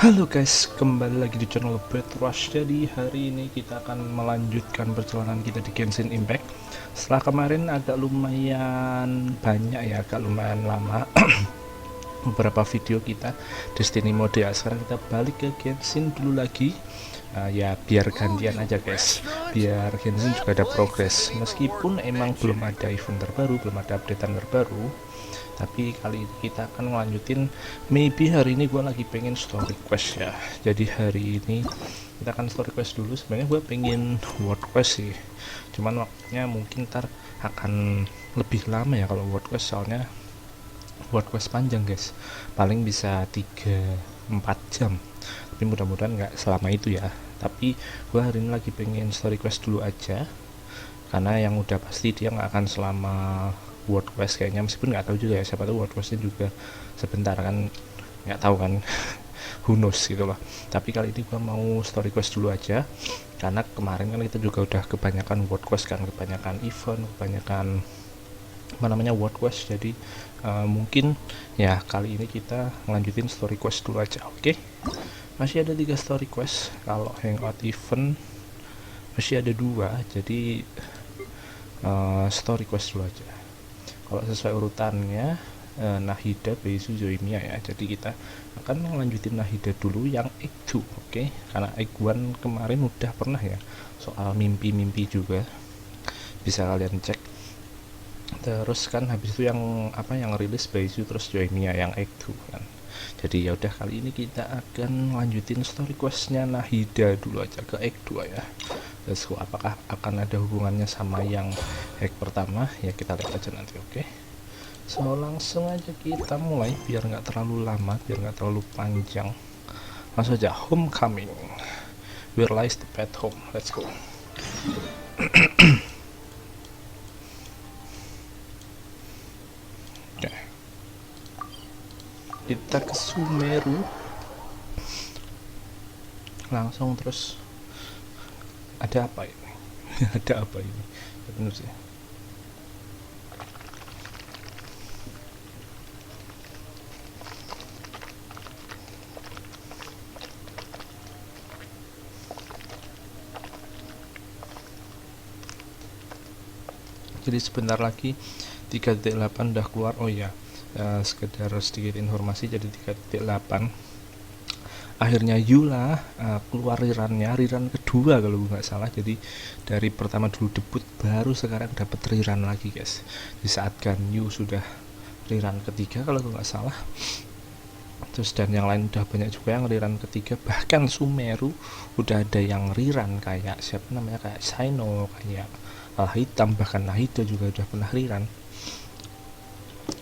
Halo guys, kembali lagi di channel BadRush. Jadi hari ini kita akan melanjutkan perjalanan kita di Genshin Impact. Setelah kemarin agak lumayan banyak ya, agak lumayan lama beberapa video kita Destiny mode ya. Sekarang kita balik ke Genshin dulu lagi. Ya biar gantian aja guys, biar Genshin juga ada progres. Meskipun emang belum ada event terbaru, belum ada updatean terbaru, tapi kali ini kita akan ngelanjutin. Maybe hari ini gue lagi pengen story quest ya, jadi hari ini kita akan story quest dulu. Sebenarnya gue pengen world quest sih, cuman waktunya mungkin ntar akan lebih lama ya kalau world quest, soalnya world quest panjang guys, paling bisa 3-4 jam, tapi mudah-mudahan nggak selama itu ya. Tapi gue hari ini lagi pengen story quest dulu aja, karena yang udah pasti dia nggak akan selama world quest kayaknya, meskipun nggak tahu juga ya, siapa tahu world questnya juga sebentar kan, nggak tahu kan. Who knows gitu loh. Tapi kali ini gua mau story quest dulu aja, karena kemarin kan kita juga udah kebanyakan world quest kan, kebanyakan event, kebanyakan world quest. Jadi mungkin ya kali ini kita ngelanjutin story quest dulu aja. Oke, masih ada 3 story quest. Kalau hangout event masih ada 2, jadi story quest dulu aja. Kalau sesuai urutannya, Nahida, Beizu, Zoimia ya. Jadi kita akan melanjutin Nahida dulu yang Egg 2, oke? Karena Egg 1 kemarin udah pernah ya, soal mimpi-mimpi juga, bisa kalian cek. Terus kan habis itu yang yang rilis Beizu terus Zoimia yang Egg 2 kan. Jadi ya udah, kali ini kita akan lanjutin story questnya Nahida dulu aja ke Egg 2 ya. Terus apakah akan ada hubungannya sama yang hack pertama ya, kita lihat aja nanti. Oke, so langsung aja kita mulai biar nggak terlalu lama, biar nggak terlalu panjang. Langsung aja, homecoming, where lies the pet home, let's go. Oke, kita ke Sumeru langsung. Terus ada apa ini? Ada apa ini? Ya, bener sih. Jadi sebentar lagi 3.8 udah keluar. Oh ya, sekedar sedikit informasi, jadi 3.8 akhirnya Yula keluar rerun kedua kalau nggak salah. Jadi dari pertama dulu debut, baru sekarang dapat rerun lagi guys, di saat Ganyu sudah rerun ketiga kalau nggak salah. Terus dan yang lain udah banyak juga yang rerun ketiga, bahkan Sumeru udah ada yang rerun, kayak siapa namanya, kayak Saino, kayak Hitam, bahkan Nahida juga udah pernah rerun.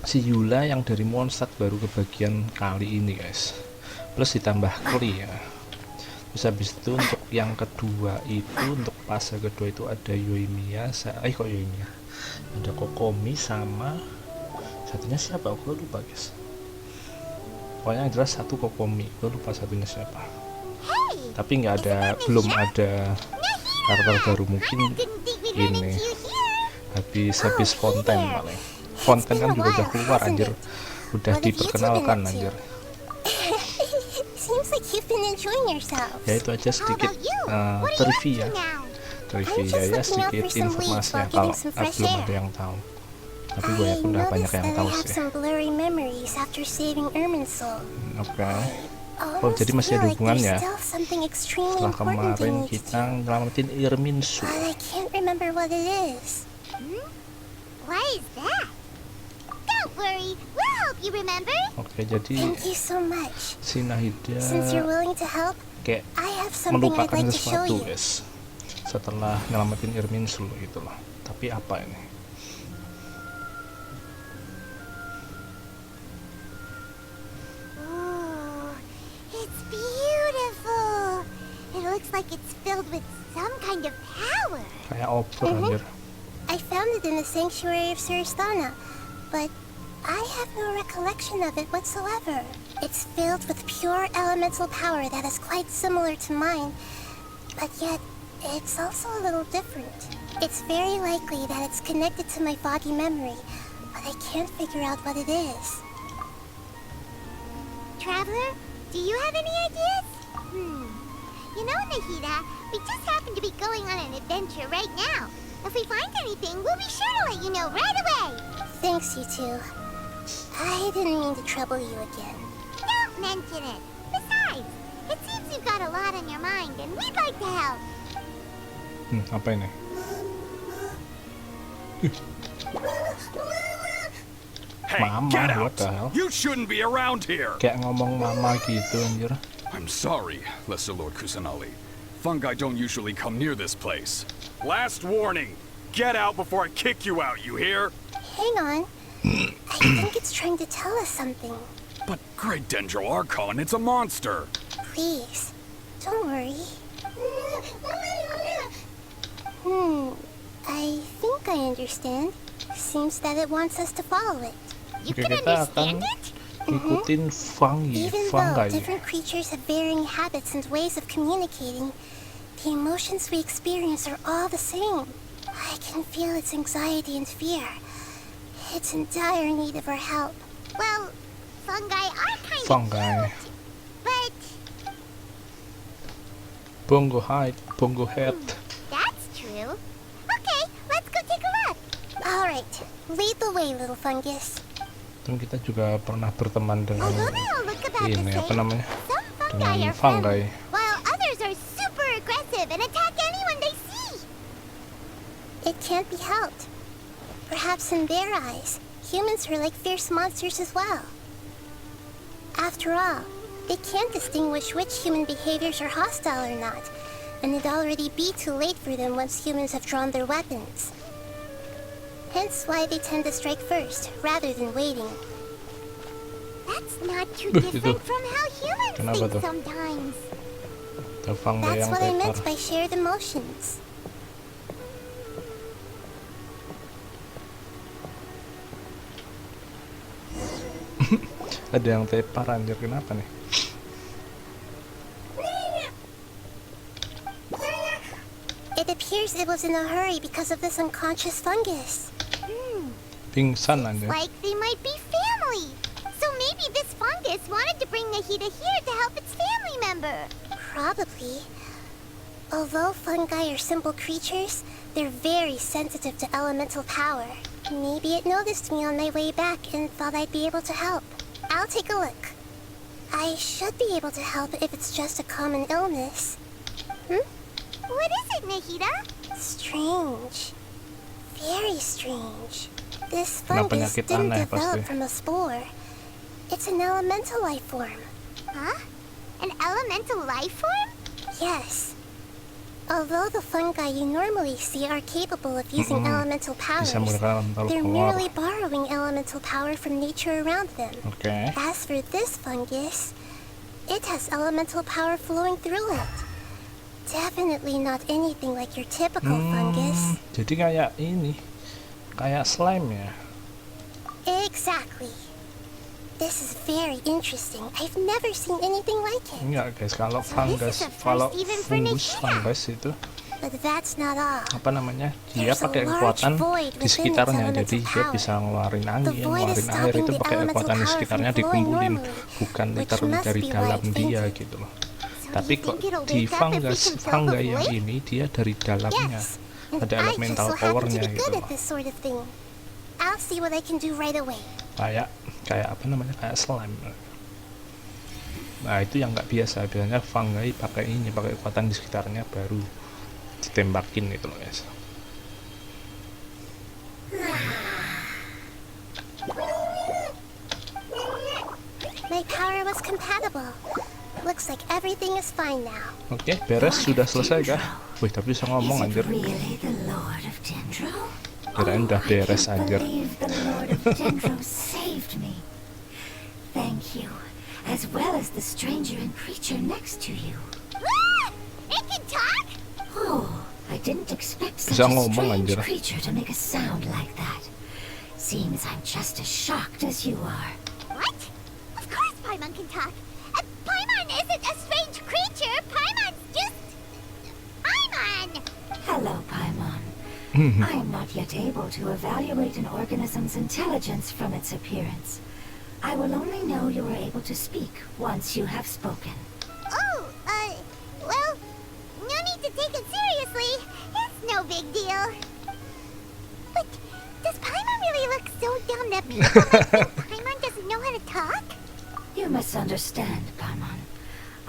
Si Yula yang dari Mondstadt baru kebagian kali ini guys, plus ditambah Kli ya. Terus habis itu untuk yang kedua itu, untuk fase kedua itu ada Yoimiya, Yoimiya, ada Kokomi, sama satunya siapa gue lupa guys. Pokoknya yang jelas satu Kokomi, gue lupa satunya siapa. Tapi nggak ada, belum ada karakter baru. Mungkin ini habis Fontaine paling. Fontaine kan juga udah keluar anjir, udah diperkenalkan anjir. Ya itu aja sedikit trivia ya, sedikit informasi ya, kalau belum ada yang tahu. Tapi gue yakin udah banyak yang tahu sih. Oke. Oh, jadi masih ada hubungannya setelah kemarin kita nyelamatin Irminsul. Oke, jadi si Nahida kayak melupakan sesuatu guys setelah nyelamatin Irminsul gitu loh. Tapi apa ini? Like it's filled with some kind of power. Kayak opor anjir. I found it in the sanctuary of Suristana, but I have no recollection of it whatsoever. It's filled with pure elemental power that is quite similar to mine, but yet it's also a little different. It's very likely that it's connected to my foggy memory, but I can't figure out what it is. Traveler, Do you have any ideas? You know, Nahida, we just happen to be going on an adventure right now. If we find anything, we'll be sure to let you know right away. Thanks, you two. I didn't mean to trouble you again. Don't mention it. Besides, it seems you've got a lot on your mind, and we'd like to help. Apa ini? Hey, Mama, get what out! the hell? You shouldn't be around here! Kayak ngomong mama gitu anjir. I'm sorry, Lesser Lord Kusanali. Fungi don't usually come near this place. Last warning! Get out before I kick you out, you hear? Hang on. I think it's trying to tell us something. But Great Dendro Archon, it's a monster! Please, don't worry. I think I understand. Seems that it wants us to follow it. You Oke, can kita akan understand it? ikutin Even though fungi. different creatures have varying habits and ways of communicating, the emotions we experience are all the same. I can feel its anxiety and fear. It's in dire need of our help. Well, fungi are kind of Fungi. cute, but Bongo height, bongo head. that's true. Okay, let's go take a look. All right, lead the way, little fungus. Dan kita juga pernah berteman dengan Although they all look about the ini apa same, namanya? some fungi Dengan are friendly, fungi. while others are super aggressive and attack anyone they see. It can't be helped. Perhaps in their eyes, humans are like fierce monsters as well. After all, they can't distinguish which human behaviors are hostile or not, and it'd already be too late for them once humans have drawn their weapons. Hence why they tend to strike first, rather than waiting. That's not too different from how humans Kenapa think tuh? sometimes. Ada fungi That's yang what I meant tepar. by shared emotions. Ada yang tepar anjir, kenapa nih? It appears it was in a hurry because of this unconscious fungus. Pingsan anjir. Like they might be family. So maybe this fungus wanted to bring Nahida here to help its family member. Probably. Although fungi are simple creatures, they're very sensitive to elemental power. Maybe it noticed me on my way back and thought I'd be able to help. I'll take a look. I should be able to help if it's just a common illness. What is it, Nahida? Strange. Very strange. This Kena fungus penyakit didn't aneh develop pasti. from a spore. It's an elemental life form. Huh? An elemental life form? Yes. Although the fungi you normally see are capable of using elemental powers, Bisa menggunakan elemental they're power. merely borrowing elemental power from nature around them. Oke. As for this fungus, it has elemental power flowing through it. Definitely not anything like your typical fungus. Jadi kayak ini, kayak slime ya. Exactly. This is very interesting. I've never seen anything like it. Enggak guys, kalau fungus, is a first kalau even for fungus, Nahida. fungus itu But that's not all. apa namanya? Dia There's a pakai large kekuatan void di within sekitarnya, its jadi dia elemental bisa ngeluarin The angin, void is ngeluarin air stopping itu the pakai elemental kekuatan di power sekitarnya from flowing dikumpulin, normally, bukan which literally must dari be why dalam it's dia fainted. gitu loh. So Tapi you kok think it'll di wake up if we fungus, can fill fungi the yang void? ini dia dari dalamnya Yes. And ada I elemental just so happen to powernya be gitu good loh. at this sort of thing. I'll see what I can do right away. Kayak apa namanya? Kayak slime. Nah itu yang nggak biasa, biasanya fungi pakai ini, pakai kekuatan di sekitarnya baru ditembakin gitu loh guys. My power was compatible. Looks like everything is fine now. Oke, beres, sudah selesai kah? Wih, tapi bisa ngomong anjir. Really the Lord of Dendro? Kirain udah beres anjir. believe the Lord of Dendro saved me. Thank you, as well as the stranger and creature next to you. It can talk? Oh, I didn't expect such Bisa a ngomong, strange anjir. creature to make a sound like that. Seems I'm just as shocked as you are. What? Of course Paimon can talk. Paimon isn't a strange creature. Paimon's just... Paimon! Hello, Paimon. I'm not yet able to evaluate an organism's intelligence from its appearance. I will only know you are able to speak once you have spoken. Oh, well, no need to take it seriously. It's no big deal. But does Paimon really look so dumb that people might think Paimon doesn't know how to talk? You misunderstand, Paimon.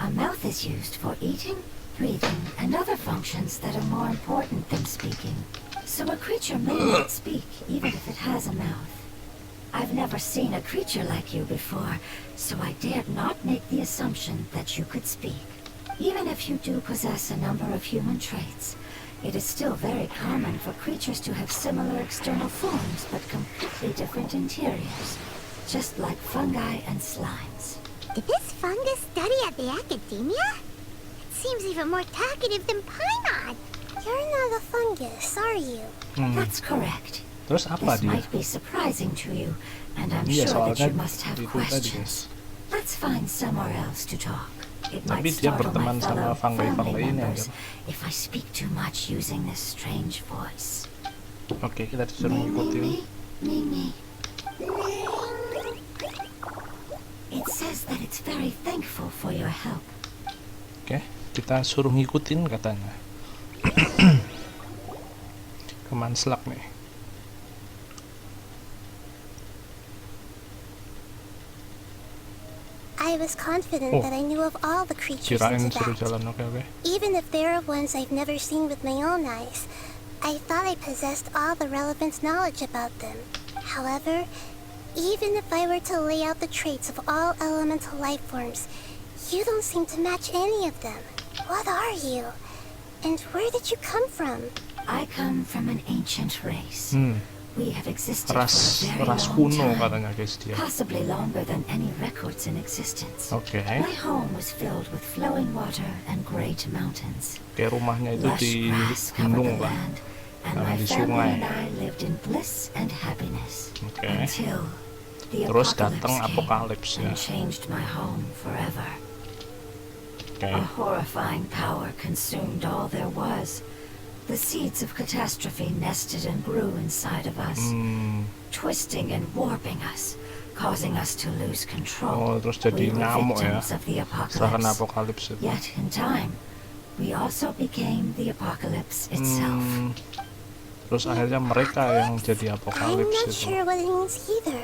A mouth is used for eating, breathing, and other functions that are more important than speaking. So a creature may not speak, even if it has a mouth. I've never seen a creature like you before, so I dared not make the assumption that you could speak. Even if you do possess a number of human traits, it is still very common for creatures to have similar external forms but completely different interiors, just like fungi and slimes. Did this fungus study at the academia? It seems even more talkative than Paimon. You're not a fungus, are you? That's correct. Terus apa This dia? might be surprising to you, and I'm Iya, sure that soalnya you must have itu tadi, questions. Let's find somewhere else to talk. It Tapi might dia startle my berteman sama fellow fungi-fungi family ini, members anjir. if I speak too much using this strange voice. Oke, kita disuruh ngikutin. Me. It says that it's very thankful for your help. Oke, kita suruh ngikutin katanya. Keman selak nih. I was confident that I knew of all the creatures Kirain in suruh Tibet. jalan, oke. Even if there are ones I've never seen with my own eyes, I thought I possessed all the relevant knowledge about them. However, even if I were to lay out the traits of all elemental life forms, you don't seem to match any of them. What are you? And where did you come from? I come from an ancient race. We have existed Ras for a very ras long kuno time, katanya guys dia. possibly longer than any records in existence. Oke. My home was filled with flowing water and great mountains. Kayak rumahnya itu Lush di grass covered gunung the lah. land, and Di my sungai. family and I lived in bliss and happiness Oke. until the Terus apocalypse datang came apokalips ya. and changed my home forever. Oke. A horrifying power consumed all there was. The seeds of catastrophe nested and grew inside of us, twisting and warping us, causing us to lose control. Oh, terus jadi We were nyamuk ya. victims of the Setelah kena apocalypse. apokalips itu. Yet in time, we also became the apocalypse itself. Terus akhirnya mereka yang jadi I'm apokalips not itu. sure what it means either.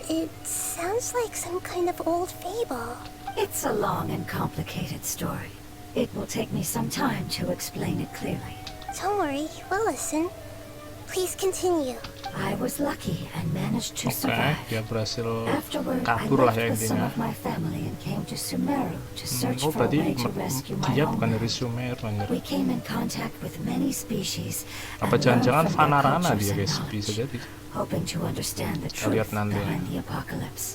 It sounds like some kind of old fable. It's a long and complicated story. It will take me some time to explain it clearly. Don't worry, we'll listen. Please continue. I was lucky and managed to Oke, survive. dia berhasil Afterward, I kabur lah ya left with some intinya. of my family and came to Sumeru to search Oh, for a berarti way to rescue my dia bukan homeland. dari Sumer, anjir. We came in contact with many species Apa and learned jangan-jangan from their Vanarana cultures dia and guys, knowledge, bisa jadi. hoping to understand the Kita lihat truth nanti. behind the apocalypse.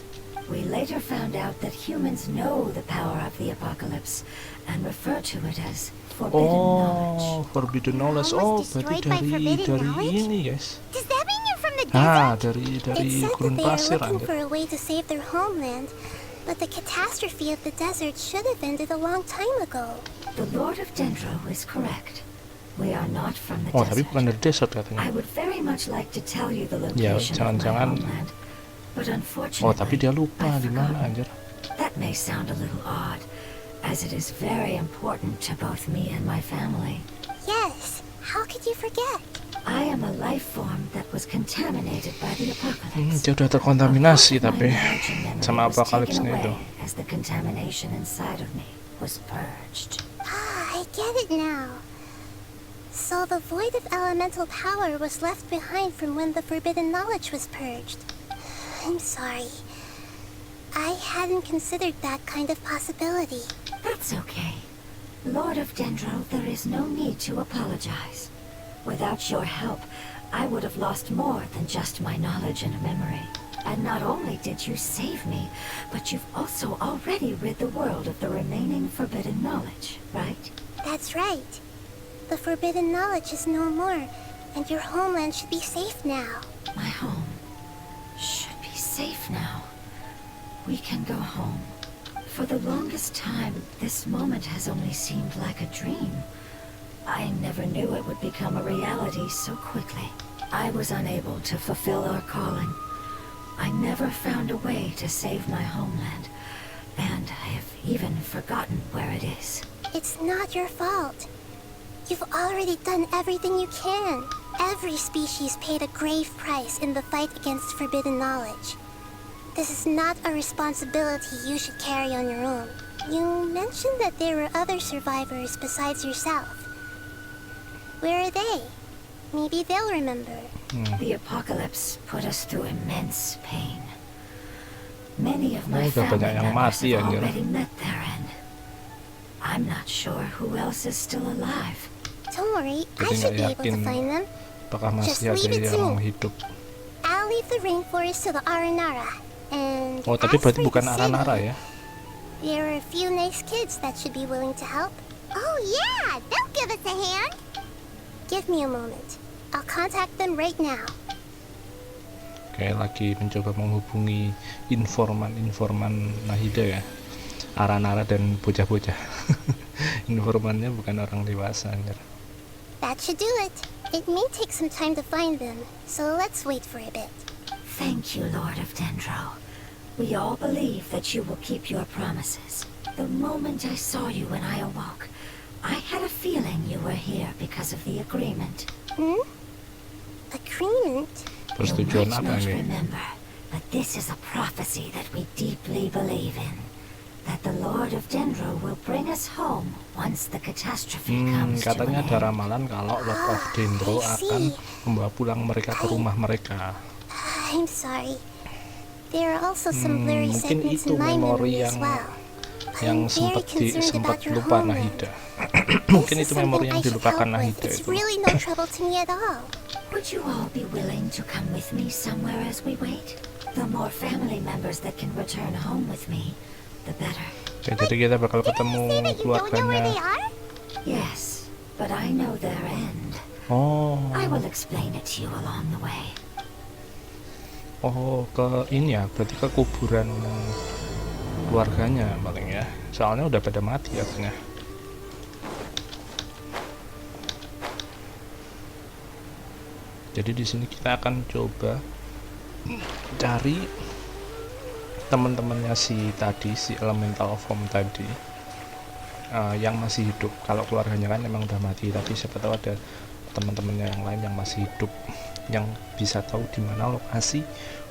We later found out that humans know the power of the apocalypse and refer to it as forbidden knowledge. Oh, forbidden knowledge. Almost Oh, destroyed berarti by forbidden dari knowledge? ini guys. Does that mean you're from the Ah, desert? dari It said gurun that they are pasir looking anjir. for a way to save their homeland, but the catastrophe of the desert should have ended a long time ago. The Lord of Dendro is correct. We are not from the Oh, tapi desert. bukan dari desert I katanya. would very much like to tell you the Ya, location of my jangan-jangan. homeland, but Oh, unfortunately, tapi dia lupa I've di mana forgotten. anjir. That may sound a little odd, as it is very important to both me and my family. Yes, how could you forget? I am a life form that was contaminated by the apocalypse. Dia udah terkontaminasi A part of tapi my knowledge and memory sama was taken apokalipsnya itu. away as the contamination inside of me was purged. Ah, I get it now. So the void of elemental power was left behind from when the forbidden knowledge was purged. I'm sorry. I hadn't considered that kind of possibility. That's okay. Lord of Dendro, there is no need to apologize. Without your help, I would have lost more than just my knowledge and memory. And not only did you save me, but you've also already rid the world of the remaining forbidden knowledge, right? That's right. The forbidden knowledge is no more, and your homeland should be safe now. My home should be safe now. We can go home. For the longest time, this moment has only seemed like a dream. I never knew it would become a reality so quickly. I was unable to fulfill our calling. I never found a way to save my homeland, and I have even forgotten where it is. It's not your fault. You've already done everything you can. Every species paid a grave price in the fight against forbidden knowledge. This is not a responsibility you should carry on your own. You mentioned that there were other survivors besides yourself. Where are they? Maybe they'll remember. The apocalypse put us through immense pain. Many of my udah family banyak yang members mati, have anjir. already met their end. I'm not sure who else is still alive. Don't worry, I Jadi should be nggak able to yakin find them. apakah Just masih ada leave it to yang me. hidup. I'll leave the rainforest to the Aranara. And Oh, tapi as berarti for bukan the Aranara city, ya? there are a few nice kids that should be willing to help. Oh yeah, they'll give us a hand. Give me a moment. I'll contact them right now. Kayak lagi mencoba menghubungi informan Nahida ya. Aranara dan bocah-bocah. Informannya bukan orang dewasa anjir. That should do it. It may take some time to find them, so let's wait for a bit. Thank you, Lord of Dendro. We all believe that you will keep your promises. The moment I saw you when I awoke, I had a feeling you were here because of the agreement. Agreement? You Persetujuan might apa not ini? remember, but this is a prophecy that we deeply believe in. That the Lord of Dendro will bring us home once the catastrophe comes to an Katanya ada end. ramalan kalau Lord of Dendro I akan see. membawa pulang mereka ke rumah mereka. I'm sorry. There are also some blurry mungkin segments itu in my memori memory as well. yang I'm very concerned sempat about your lupa homeland. Nahida. This Mungkin is itu memori something yang I should dilupakan help with. Nahida It's itu. really no trouble to me at all. Would you all be willing to come with me somewhere as we wait? The more family members that can return home with me, the better. Oke, jadi kita bakal ketemu Say that you don't know where they keluarganya. are? Yes, but I know their end. Oh, I will explain it to you along the way. ke ini ya, berarti ke kuburan keluarganya paling ya. Soalnya udah pada mati katanya. Jadi di sini kita akan coba cari teman-temannya si elemental form tadi yang masih hidup. Kalau keluarganya kan emang udah mati, tapi siapa tahu ada teman-temannya yang lain yang masih hidup yang bisa tahu di mana lokasi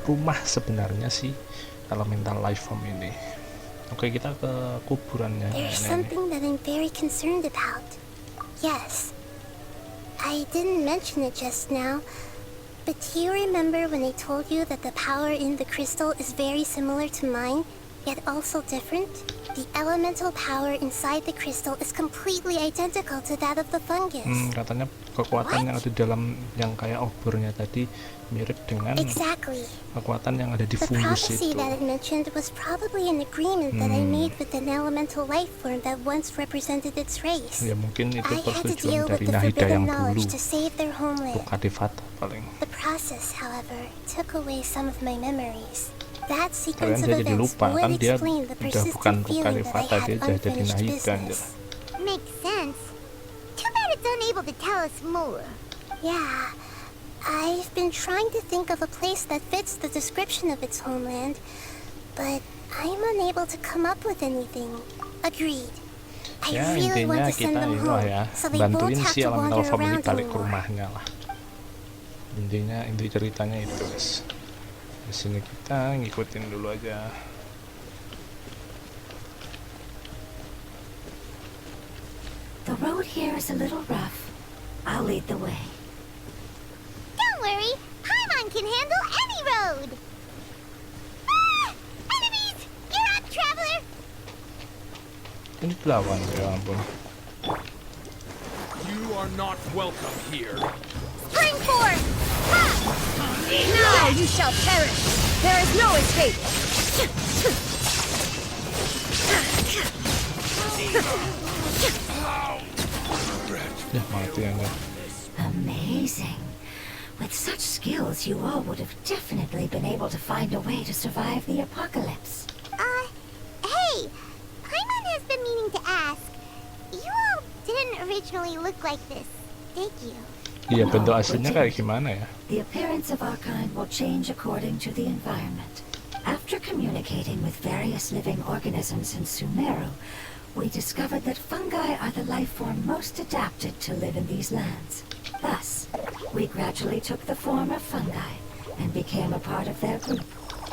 rumah sebenarnya si elemental life form ini. Oke, kita ke kuburannya. There's Nenek. something that I'm very concerned about. Yes. I didn't mention it just now, but do you remember when I told you that the power in the crystal is very similar to mine, yet also different? The elemental power inside the crystal is completely identical to that of the fungus. Katanya kekuatan yang ada di dalam yang kayak obornya tadi mirip dengan Exactly. kekuatan yang ada di The fungus prophecy itu. that it mentioned was probably an agreement that I made with an elemental life form that once represented its race. Ya mungkin itu I had to persetujuan deal with dari the Nahida forbidden yang dulu knowledge to save their homeland. untuk Kadevata paling. The process, however, took away some of my memories. That Kalian sequence of dia jadi events lupa would kan dia explain the udah persistent bukan feeling that I Kadevata, had dia udah jadi unfinished Nahida anjir. business. Makes sense. Too bad it's unable to tell us more. Yeah, I've been trying to think of a place that fits the description of its homeland, but I'm unable to come up with anything. Agreed. I Ya really want intinya to send kita them ini lah home, ya, so they won't bantuin have si to elemental wander form ini around balik ke anymore. rumahnya lah. Inti ceritanya itu guys. Di sini kita ngikutin dulu aja. The road here is a little rough. I'll lead the way. Don't worry, Paimon can handle any road. Ah! Enemies! You're up, traveler! Ini lawan ya ampun. You are not welcome here. Spring forth! Ha! Now you shall perish! There is no escape! Ya mati aja. Amazing. With such skills, you all would have definitely been able to find a way to survive the apocalypse. Hey! Paimon has been meaning to ask. You all didn't originally look like this, did you? Iya, No, bentuk we aslinya kayak didn't. gimana ya? The appearance of our kind will change according to the environment. After communicating with various living organisms in Sumeru, we discovered that fungi are the life form most adapted to live in these lands. Thus, we gradually took the form of fungi and became a part of their group.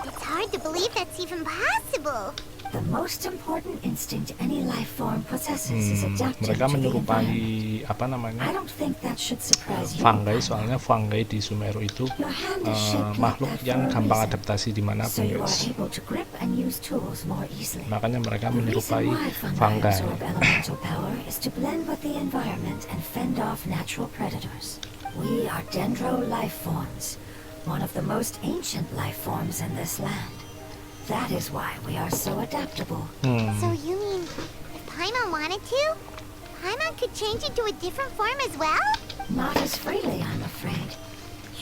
It's hard to believe that's even possible. The most important instinct any life form possesses is adapting Mereka to the menyerupai environment. apa I namanya? don't think that should surprise you. Fungi, Paimon. soalnya fungi di Sumeru itu Your hand is shaped like makhluk that yang for a gampang reason. adaptasi So dimanapun, you are guys. able to grip and use tools more easily. Makanya mereka The reason menyerupai why fungi fungi. absorb elemental power is to blend with the environment and fend off natural predators. We are dendro life forms, one of the most ancient life forms in this land. That is why we are so adaptable. So you mean if Paimon wanted to, Paimon could change into a different form as well? Not as freely, I'm afraid.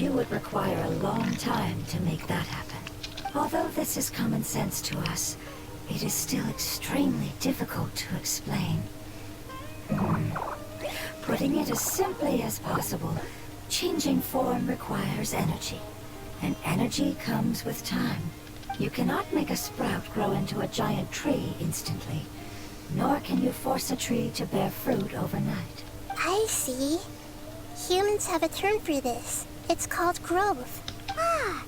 You would require a long time to make that happen. Although this is common sense to us, it is still extremely difficult to explain. Putting it as simply as possible, changing form requires energy, and energy comes with time. You cannot make a sprout grow into a giant tree instantly, nor can you force a tree to bear fruit overnight. I see. Humans have a term for this. It's called growth. Ah,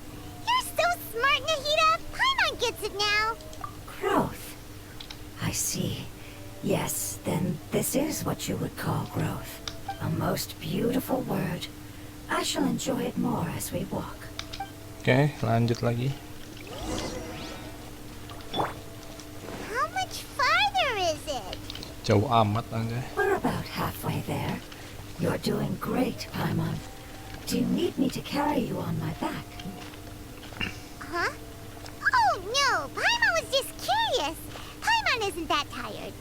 you're so smart, Nahida. Paimon gets it now. Growth. I see. Yes, then this is what you would call growth. A most beautiful word. I shall enjoy it more as we walk. Oke, lanjut lagi. How much farther is it? Jauh amat aja. We're about halfway there. You're doing great, Paimon. Do you need me to carry you on my back? Huh? Oh no, Paimon was just curious. Paimon isn't that tired.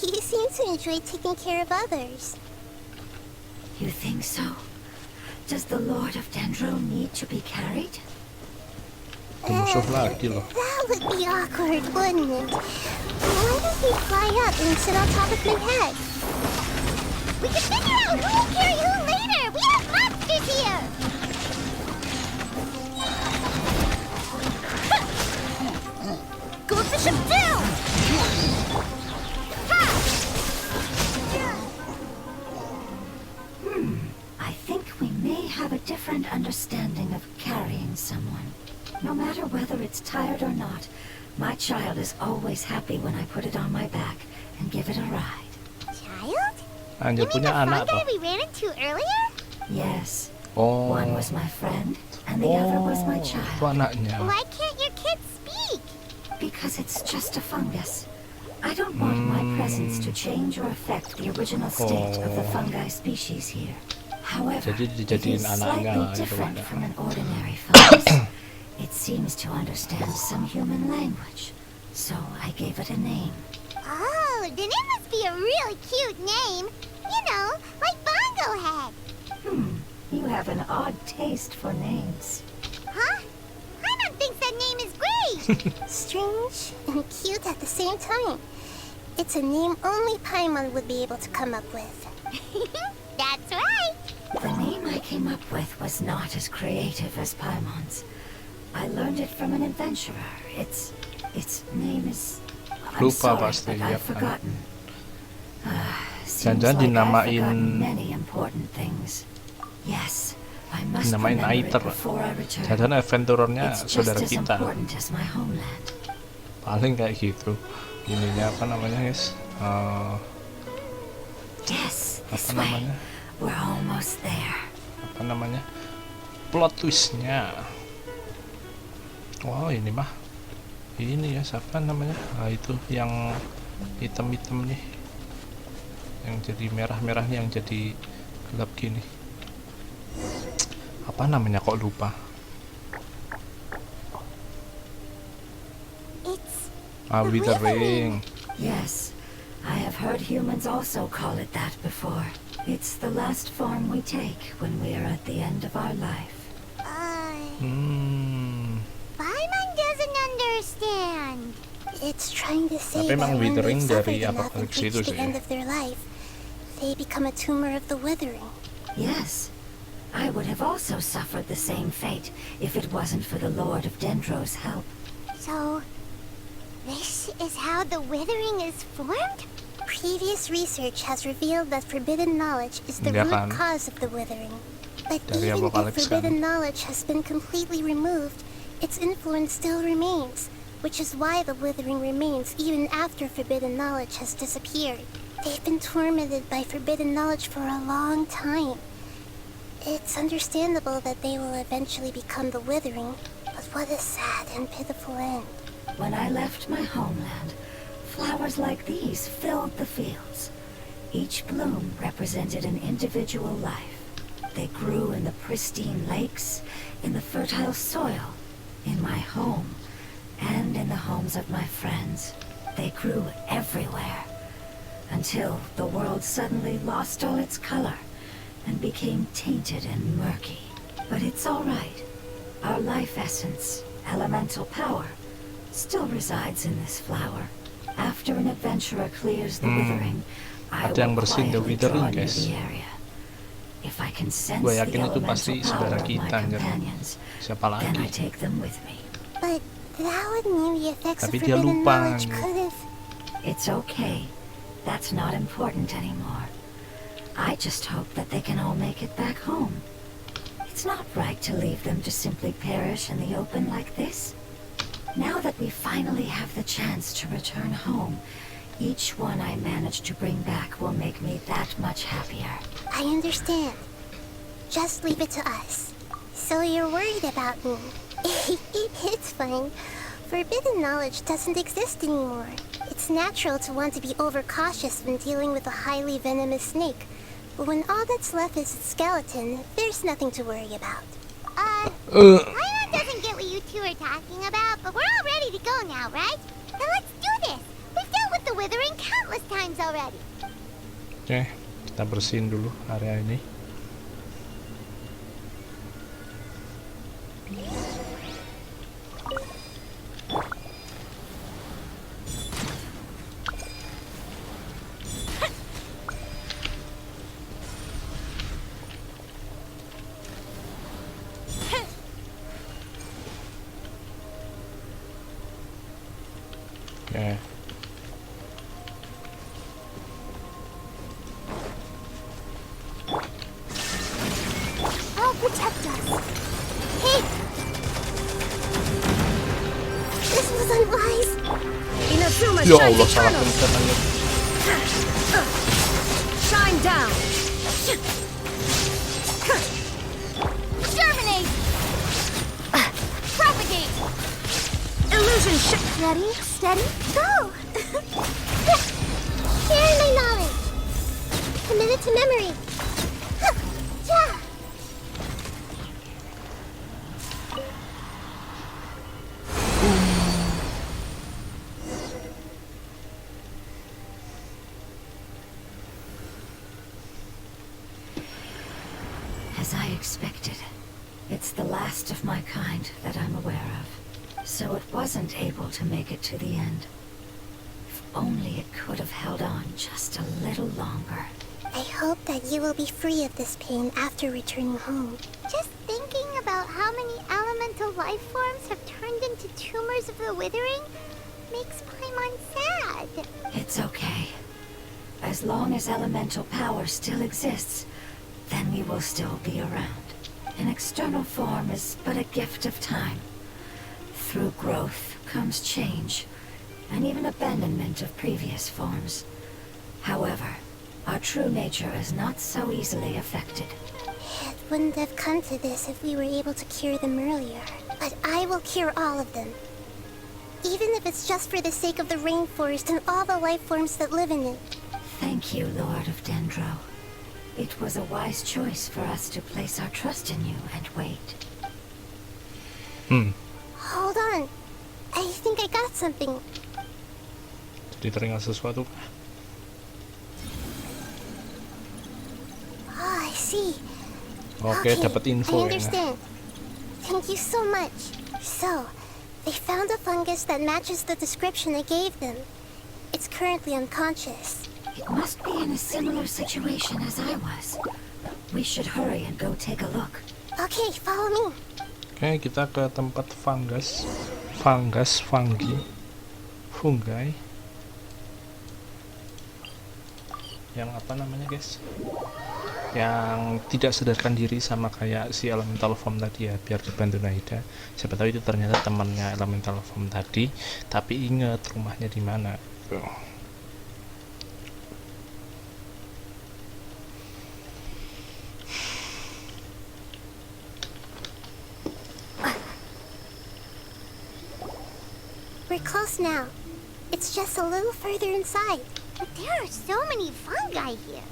You seem to enjoy taking care of others. You think so? Does the Lord of Dendro need to be carried? Musuh lagi loh. That would be awkward, wouldn't it? Why don't we fly up and sit on top of my head? We can figure out who will carry who later! We have monsters here! Go the ship down! I think we may have a different understanding of carrying someone. No matter whether it's tired or not, my child is always happy when I put it on my back and give it a ride. Child? Anjir, You mean punya the anak fungi toh. we ran into earlier? Yes, Oh, one was my friend, and the other was my itu child. anaknya. Why can't your kids speak? Because it's just a fungus. I don't want my presence to change or affect the original state of the fungi species here. However, Jadi it dijadiin is anaknya slightly lah itu different ada. from an ordinary fungus. It seems to understand some human language, so I gave it a name. Oh, then it must be a really cute name. You know, like Bongo Head. You have an odd taste for names. Huh? Paimon thinks that name is great. Strange and cute at the same time. It's a name only Paimon would be able to come up with. That's right. The name I came up with was not as creative as Paimon's. I learned it from an adventurer. Its name is... I'm Lupa sorry, pasti, but ya I've kan? forgotten. Seems Jangan-jangan like I've dinamain- forgotten many important things. Yes, I must Dinamain remember it Aether. before I return. Jangan adventurernya It's just saudara as kita. important as my homeland. Paling kayak gitu. Ininya apa namanya, guys? Yes, this Apa way. namanya? We're almost there. Apa namanya? Plot twistnya. Wow, ini mah. Ini ya, siapa namanya? Nah, itu yang hitam-hitam nih. Yang jadi merah-merah nih, yang jadi gelap gini. Apa namanya, kok lupa? It's Withering. Yes, I have heard humans also call it that before. It's the last form we take when we are at the end of our life. Paimon doesn't understand. It's trying to say Tapi that emang when withering they've dari suffered enough and Apocalypse itu reached the sih. end of their life, they become a tumor of the withering. Yes, I would have also suffered the same fate if it wasn't for the Lord of Dendro's help. So, this is how the withering is formed? Previous research has revealed that forbidden knowledge is the Iya root kan? cause of the withering. But Dari even if Apocalypse kan? forbidden knowledge has been completely removed, its influence still remains, which is why the withering remains even after forbidden knowledge has disappeared. They've been tormented by forbidden knowledge for a long time. It's understandable that they will eventually become the withering, but what a sad and pitiful end. When I left my homeland, flowers like these filled the fields. Each bloom represented an individual life. They grew in the pristine lakes, in the fertile soil, in my home, and in the homes of my friends. They grew everywhere, until the world suddenly lost all its color and became tainted and murky. But it's all right. Our life essence, elemental power, still resides in this flower. After an adventurer clears the withering, I Ada yang will bersihin the quietly draw withering, near guys. the area. If I can sense Gue the yakin itu pasti elemental power saudara of my kita, anjir. companions, Siapa then I lagi? take them with me. But that would mean the effects of Tapi dia forbidden lupa, knowledge anjir. could have... It's okay. That's not important anymore. I just hope that they can all make it back home. It's not right to leave them to simply perish in the open like this. Now that we finally have the chance to return home, each one I manage to bring back will make me that much happier. I understand. Just leave it to us. So you're worried about me. It's fine. Forbidden knowledge doesn't exist anymore. It's natural to want to be overcautious when dealing with a highly venomous snake. But when all that's left is its skeleton, there's nothing to worry about. Paimon doesn't get what you two are talking about, but we're all ready to go now, right? Then let's do this. We've dealt with the withering countless times already. Oke, kita bersihin dulu area ini. Oke. I'll protect us. Hey! This was unwise. Inazuma Ya shines Allah, salah eternal. pencet anjir. Shine down. Germinate! Propagate! Illusion Ready, steady, go! Share my knowledge. Commit it to memory. Yeah. As I expected, it's the last of my kind that I'm aware of. So it wasn't able to make it to the end. If only it could have held on just a little longer. I hope that you will be free of this pain after returning home. Just thinking about how many elemental life forms have turned into tumors of the withering makes Paimon sad. It's okay. As long as elemental power still exists, then we will still be around. An external form is but a gift of time. Through growth comes change, and even abandonment of previous forms. However, our true nature is not so easily affected. It wouldn't have come to this if we were able to cure them earlier. But I will cure all of them. Even if it's just for the sake of the rainforest and all the life forms that live in it. Thank you, Lord of Dendro. It was a wise choice for us to place our trust in you and wait. Hold on. I think I got something. Jadi teringat sesuatu. Oh, I see. Oke, dapat I info ya. understand. Thank you so much. So, they found a fungus that matches the description I gave them. It's currently unconscious. It must be in a similar situation as I was. We should hurry and go take a look. Okay, follow me. Oke, kita ke tempat fungi, yang apa namanya guys, yang tidak sadarkan diri sama kayak si elemental form tadi ya, biar dibantu Nahida. Siapa tahu itu ternyata temannya elemental form tadi, tapi inget rumahnya di mana. We're close now. It's just a little further inside. But there are so many fungi here.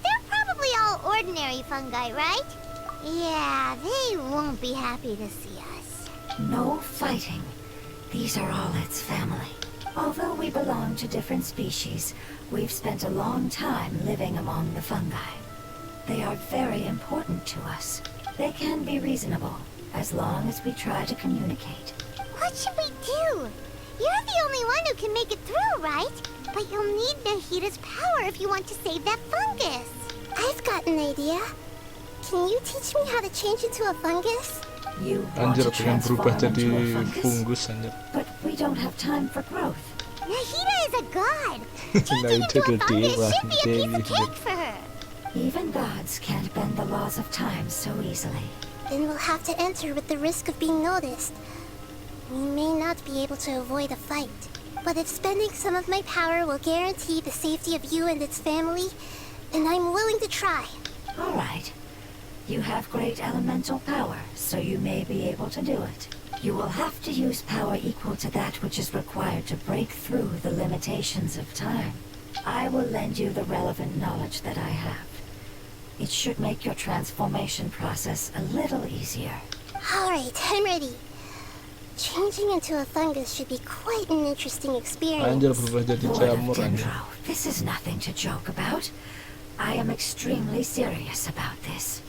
They're probably all ordinary fungi, right? Yeah, they won't be happy to see us. No fighting. These are all its family. Although we belong to different species, we've spent a long time living among the fungi. They are very important to us. They can be reasonable, as long as we try to communicate. What should we do? You're the only one who can make it through, right? But you'll need Nahida's power if you want to save that fungus. I've got an idea. Can you teach me how to change into a fungus? You want Anjir, to pengen berubah transform jadi into a fungus? fungus anjir. But we don't have time for growth. Nahida is a god. Changing Nahida into a fungus dewa, should be a piece of dewi. cake for her. Even gods can't bend the laws of time so easily. Then we'll have to enter with the risk of being noticed. We may not be able to avoid a fight, but if spending some of my power will guarantee the safety of you and its family, then I'm willing to try. All right. You have great elemental power, so you may be able to do it. You will have to use power equal to that which is required to break through the limitations of time. I will lend you the relevant knowledge that I have. It should make your transformation process a little easier. Alright, I'm ready. Changing into a fungus should be quite an interesting experience. Anjir, berubah jadi Lord of jamur anjir. Dendro, this is nothing to joke about. I am extremely serious about this.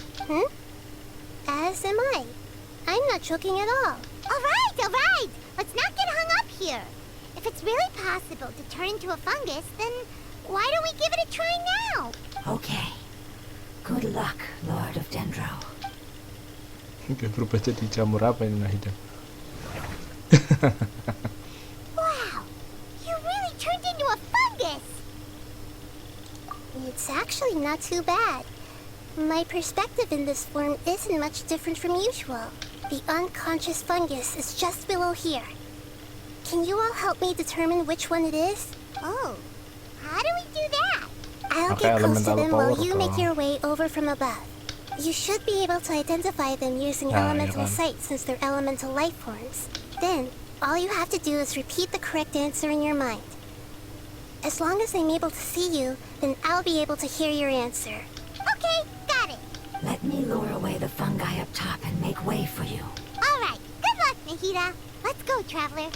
As am I. I'm not joking at all. All right. Let's not get hung up here. If it's really possible to turn into a fungus, then why don't we give it a try now? Okay. Good luck, Lord of Dendro. Oke, berubah jadi jamur apa ini Nahida? Wow, you really turned into a fungus. It's actually not too bad. My perspective in this form isn't much different from usual. The unconscious fungus is just below here. Can you all help me determine which one it is? Oh, how do we do that? I'll Okay, get close to elemental them while power you ko. make your way over from above. You should be able to identify them using Ah, elemental yeah. sight since they're elemental life forms. Then, all you have to do is repeat the correct answer in your mind. As long as I'm able to see you, then I'll be able to hear your answer. Okay, got it. Let me lure away the fungi up top and make way for you. All right, good luck, Nahida. Let's go, traveler.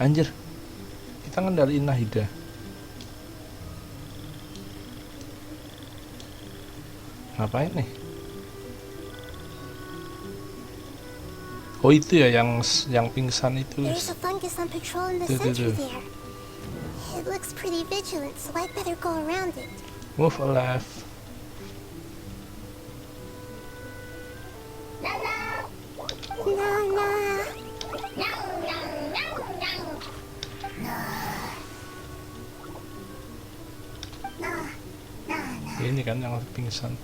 Anjir, kita ngendaliin Nahida. Ngapain nih? Oh itu ya yang pingsan itu. There's a fungus on patrol in the Duh, duh, center duh. there. It looks pretty vigilant, so I'd better go around it. Move left. Nah. Ini kan yang pingsan.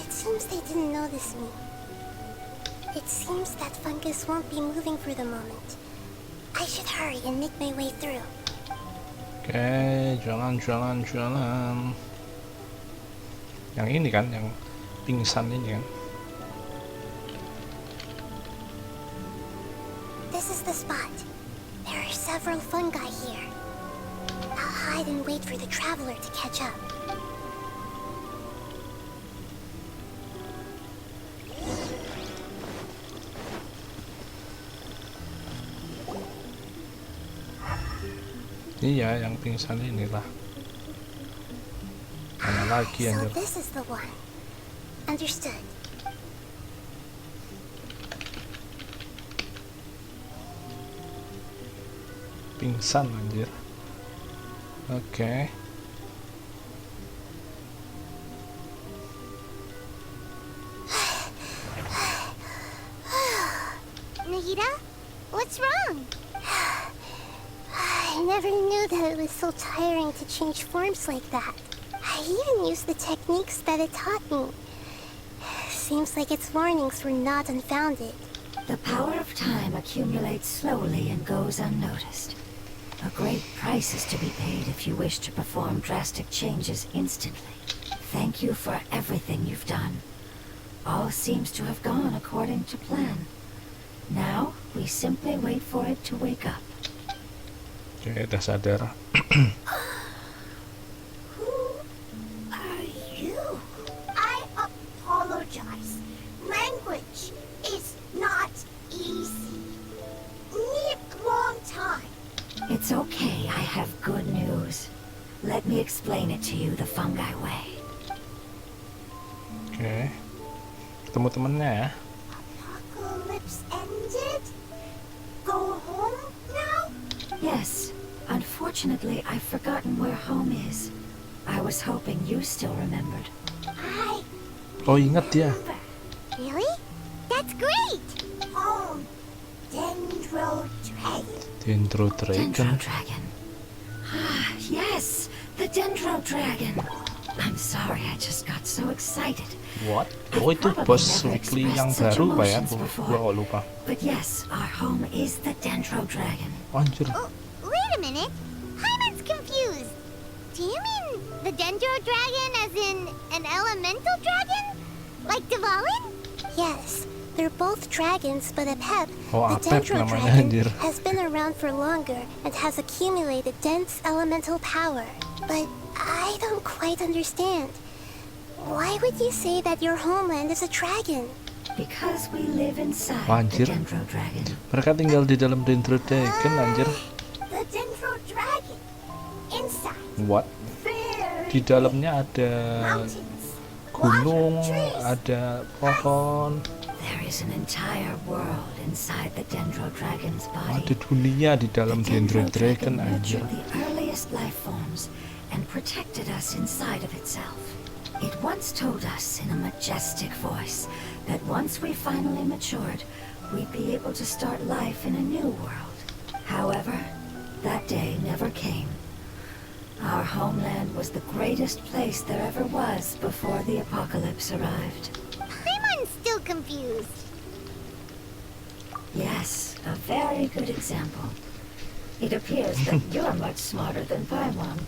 It seems they didn't notice me. It seems that fungus won't be moving for the moment. I should hurry and make my way through. Oke, jalan. Yang ini kan, yang pingsan ini kan. This is the spot. There are several fungi here. I'll hide and wait for the traveler to catch up. Iya, yang pingsan inilah. Mana lagi So anjir? this is the one. Understood. pingsan anjir. Oke. Nagita, what's wrong? I never knew that it was so tiring to change forms like that. I even used the techniques that it taught me. Seems like its warnings were not unfounded. The power of time accumulates slowly and goes unnoticed. A great price is to be paid if you wish to perform drastic changes instantly. Thank you for everything you've done. All seems to have gone according to plan. Now, we simply wait for it to wake up. Oke, udah sadar. Who are you? I apologize. Language is not easy. Need long time. It's okay, I have good news. Let me explain it to you the fungi way. Oke. Ketemu temennya ya. Apocalypse ended? Go home now? Yes, unfortunately, I've forgotten where home is. I was hoping you still remembered. I Oh, ingat dia. remember. Really? That's great! Home. Dendro Dragon. Dendro Dendro Dragon. Dragon. Ah, yes, the Dendro Dragon. I'm sorry, I just got so excited. What? Oh, itu bos weekly yang baru Pak ya? Gua kok lupa. But yes, our home is the Dendro Dragon. Anjir. Oh, wait a minute. Hyman's confused. Do you mean the Dendro Dragon as in an elemental dragon? Like Dvalin? Yes, they're both dragons, but Apep, Oh, the Apep Dendro namanya, Dragon, anjir. has been around for longer and has accumulated dense elemental power. But I don't quite understand. Why would you say that your homeland is a dragon? Because we live inside Wah, the anjir. Dendro Dragon. Mereka tinggal di dalam Dendro Dragon anjir. The Dendro Dragon. Inside. What? Very Di dalamnya ada mountains. gunung, ada pohon, There is an entire world inside the Dendro Dragon's body. ada dunia di dalam The Dendro Dragon anjir. nurtured the earliest life forms and protected us inside of itself. It once told us in a majestic voice that once we finally matured, we'd be able to start life in a new world. However, that day never came. Our homeland was the greatest place there ever was before the apocalypse arrived. Hyman's still confused. Yes, a very good example. It appears that you're much smarter than Paimon.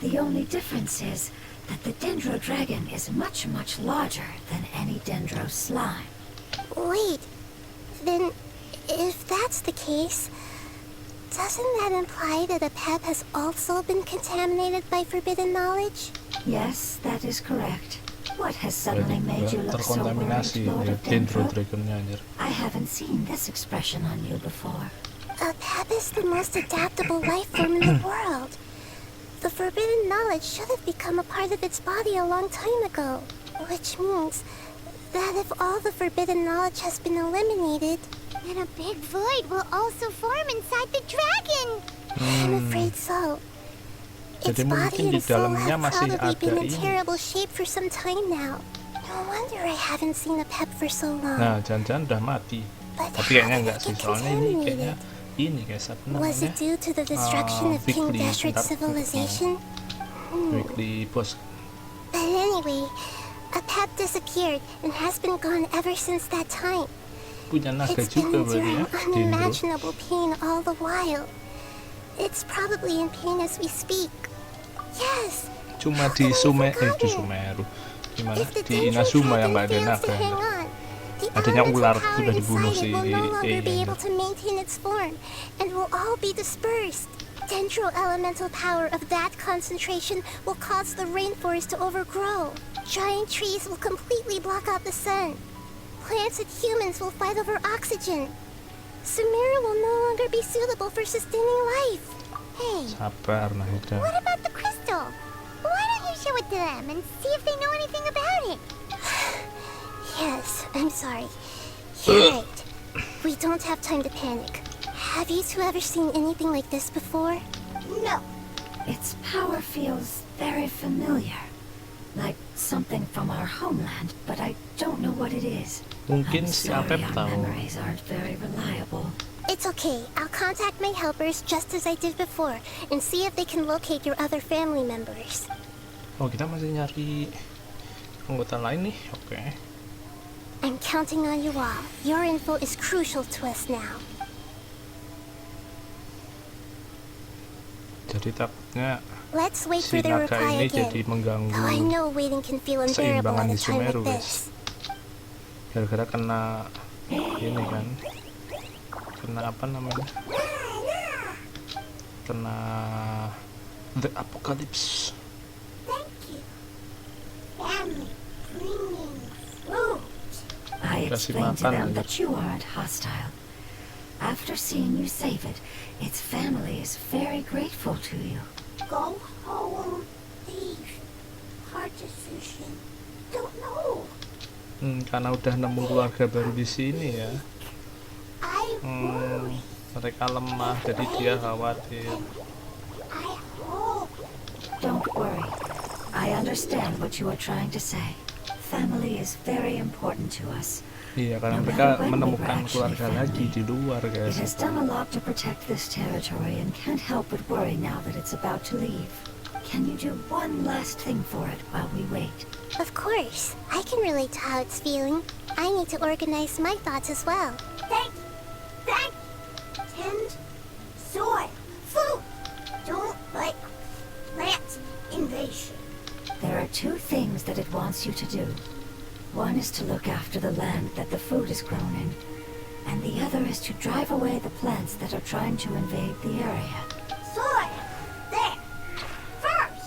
The only difference is that the Dendro Dragon is much, much larger than any Dendro slime. Wait, then if that's the case, doesn't that imply that Apep has also been contaminated by forbidden knowledge? Yes, that is correct. What has suddenly Berarti made you juga look so worried, terkontaminasi Lord ya of Dendro Dendro? Dragonnya anjir. I haven't seen this expression on you before. Apep is the most adaptable life form in the world. The forbidden knowledge should have become a part of its body a long time ago. Which means that if all the forbidden knowledge has been eliminated, Then a big void will also form inside the dragon. I'm afraid so. Its Jadi mungkin body di and soul dalamnya have masih probably ada been in ini. terrible shape for some time now. No wonder I haven't seen Apep for so long. Nah, jangan-jangan udah mati. But Tapi how kayaknya did enggak it sih, get soalnya ini kayak apa Was namanya? it due to the destruction of King Weekly, Dashred's bentar. civilization? Weekly Boss. But anyway, Apep disappeared and has been gone ever since that time. Punya naga It's been juga berarti ya, enduring Dendro. unimaginable pain all the while. It's probably in pain as we speak. Yes. Cuma how di could I Sumeru, forgotten di it? Sumeru. Gimana? If the Di Dendro Inazuma yang Dragon nggak ada fails to naga. hang on, the Adanya elemental ular, power udah dibunuh inside si it will no longer be Enya. able to maintain its form, and will all be dispersed. Dendro elemental power of that concentration will cause the rainforest to overgrow. Giant trees will completely block out the sun. Plants and humans will fight over oxygen. Sumeru will no longer be suitable for sustaining life. Hey, Sabar nah itu. what about the crystal? Why don't you show it to them and see if they know anything about it? Yes, I'm sorry. You're right. We don't have time to panic. Have you two ever seen anything like this before? No. Its power feels very familiar. Like something from our homeland, but I don't know what it is. Mungkin I'm si sorry, Apep our tahu. memories aren't very reliable. It's okay. I'll contact my helpers just as I did before and see if they can locate your other family members. Oh, kita masih nyari anggota lain nih. Oke. I'm counting on you all. Your info is crucial to us now. Jadi takutnya Let's wait si for their naga reply ini jadi again. mengganggu Though I know waiting can feel unbearable seimbangan at di a time Sumeru, like guys. this. Gara-gara kena ini kan, kena apa namanya, kena the apocalypse. Thank you. Family bringing fruit. I Kasih explained to makan, them anjir. that you aren't hostile. After seeing you save it, its family is very grateful to you. Go home, leave. Hard decision. Don't know. Karena udah nemu keluarga baru di sini ya. I worry. Mereka lemah, jadi dia khawatir. I hope. Don't worry. I understand what you are trying to say. Family is very important to us. Iya, karena No mereka matter when we menemukan were actually keluarga lagi family. di luar, It guys. has done a lot to protect this territory and can't help but worry now that it's about to leave. Can you do one last thing for it while we wait? Of course. I can relate to how it's feeling. I need to organize my thoughts as well. Thank you. Thank you. Tend soil. Food. Don't like plant invasion. There are two things that it wants you to do. One is to look after the land that the food is grown in, and the other is to drive away the plants that are trying to invade the area. Soil. There. First.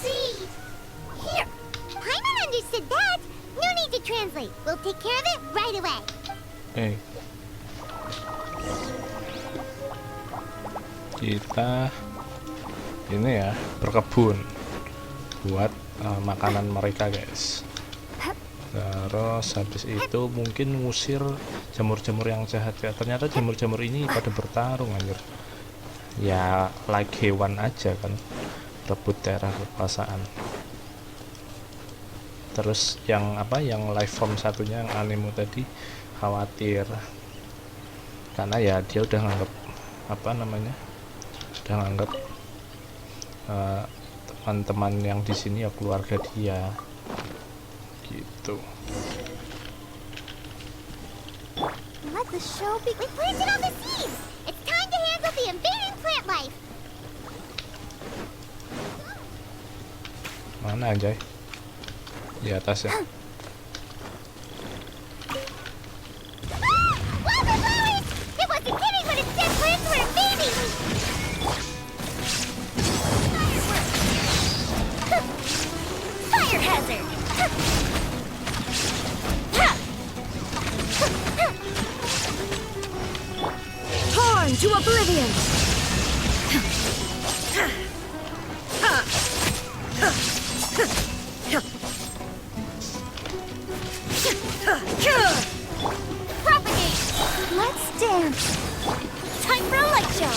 Seed. Here. Paimon understood that. No need to translate. We'll take care of it right away. Kita ini ya berkebun buat makanan mereka, guys. Terus habis itu mungkin ngusir jamur-jamur yang jahat ya. Ternyata jamur-jamur ini pada bertarung, anjir. Ya like hewan aja kan, rebut daerah kekuasaan. Terus yang apa, yang life form satunya yang animo tadi khawatir karena ya dia udah nganggap apa namanya, udah nganggap teman-teman yang di sini ya keluarga dia gitu. Let the show be. We planted all the seeds. It's time to handle the invading plant life. Mana anjay? Di atas ya. Wildflowers! It wasn't kidding when it said plants were invading. Fire hazard. Torn to oblivion! Propagate. Let's dance. Time for a light show.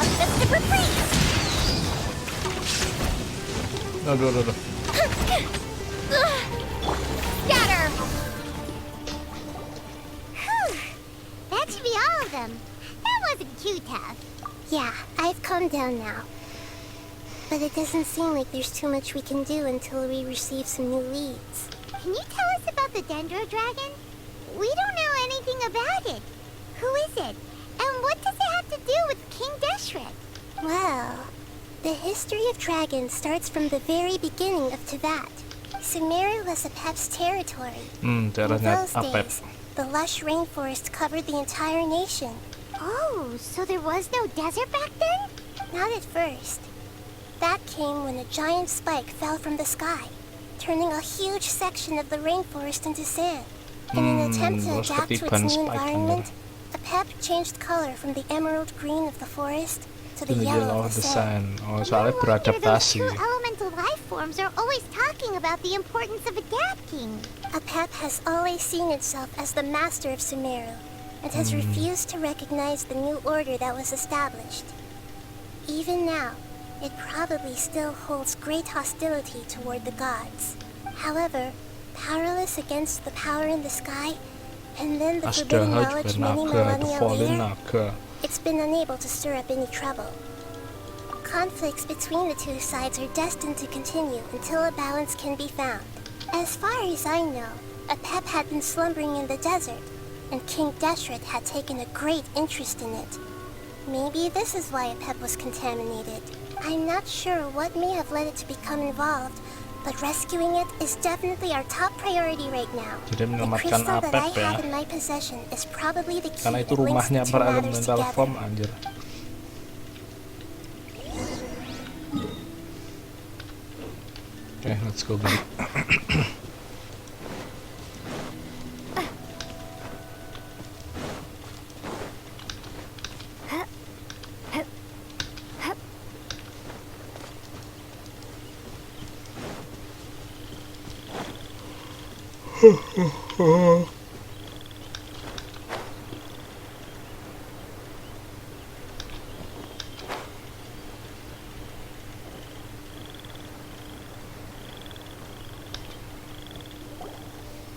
A festive retreat. Aduh. Scatter. That should be all of them. That wasn't too tough. Yeah, I've calmed down now. But it doesn't seem like there's too much we can do until we receive some new leads. Can you tell us about the Dendro Dragon? We don't know anything about it. Who is it? And what does it have to do with King Deshret? Well, the history of dragons starts from the very beginning of Teyvat. Sumeru was Apep's territory. In Daerahnya those Apep. days, the lush rainforest covered the entire nation. Oh, so there was no desert back then? Not at first. That came when a giant spike fell from the sky, turning a huge section of the rainforest into sand. In an attempt to adapt to its new environment, Apep changed color from the emerald green of the forest to the In the yellow of the sand. Oh, soalnya No wonder those beradaptasi. two elemental life forms are always talking about the importance of adapting. Apep has always seen itself as the master of Sumeru, and has refused to recognize the new order that was established. Even now, it probably still holds great hostility toward the gods. However, powerless against the power in the sky, and then the forbidden knowledge many millennia later, it's been unable to stir up any trouble. Conflicts between the two sides are destined to continue until a balance can be found. As far as I know, Apep had been slumbering in the desert, and King Deshret had taken a great interest in it. Maybe this is why Apep was contaminated. I'm not sure what may have led it to become involved, but rescuing it is definitely our top priority right now. Jadi The menyelamatkan crystal that I Apep ya. have in my possession is probably the key Karena itu that links rumahnya the two matters per-elemental together. form, anjir. Oke, let's go balik.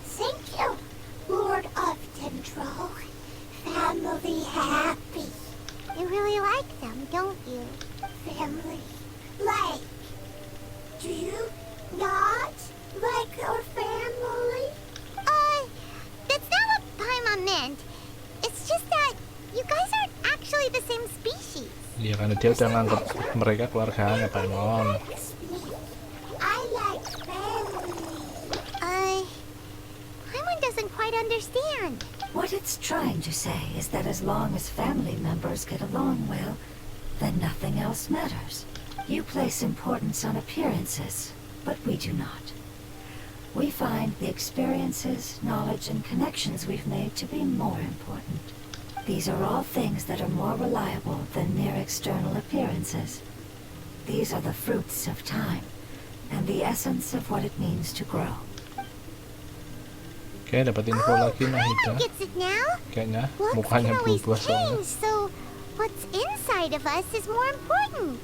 Thank you, Lord of Dendro. Family happy. You really like them, don't you? Family. Like. Do you not like your family? That's not what Paimon meant. It's just that you guys aren't actually the same species. Iya, karena dia udah nganggep mereka keluarganya, Paimon. I like family. Paimon doesn't quite understand. What it's trying to say is that as long as family members get along well, then nothing else matters. You place importance on appearances, but we do not. We find the experiences, knowledge, and connections we've made to be more important. These are all things that are more reliable than mere external appearances. These are the fruits of time, and the essence of what it means to grow. Oke, dapat info lagi Nahida. Paimon gets it now. Kayaknya Looks mukanya can always berubah soalnya. change, so what's inside of us is more important.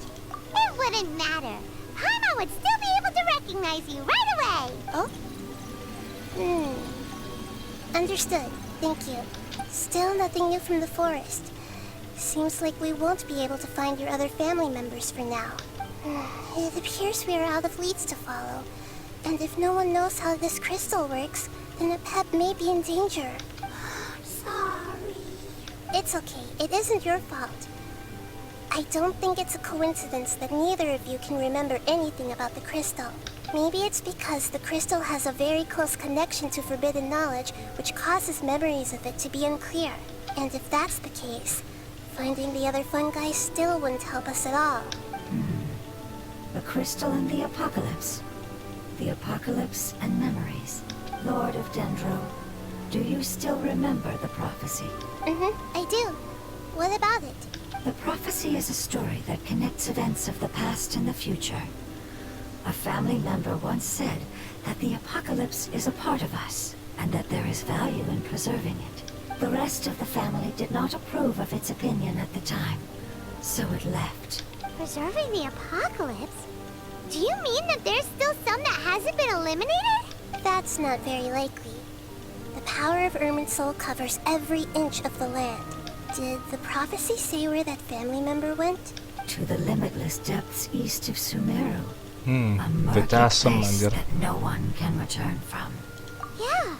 It wouldn't matter. Paimon would still be able to recognize you right away. Oh? Understood. Thank you. Still nothing new from the forest. Seems like we won't be able to find your other family members for now. It appears we are out of leads to follow. And if no one knows how this crystal works, then Apep may be in danger. Sorry. It's okay. It isn't your fault. I don't think it's a coincidence that neither of you can remember anything about the crystal. Maybe it's because the crystal has a very close connection to forbidden knowledge, which causes memories of it to be unclear. And if that's the case, finding the other fungi still wouldn't help us at all. The crystal and the apocalypse. The apocalypse and memories. Lord of Dendro, do you still remember the prophecy? I do. What about it? The prophecy is a story that connects events of the past and the future. A family member once said that the apocalypse is a part of us, and that there is value in preserving it. The rest of the family did not approve of its opinion at the time, so it left. Preserving the apocalypse? Do you mean that there's still some that hasn't been eliminated? That's not very likely. The power of Irminsul covers every inch of the land. Did the prophecy say where that family member went? To the limitless depths east of Sumeru. A The murky chasm, place anjir. that no one can return from. Yeah,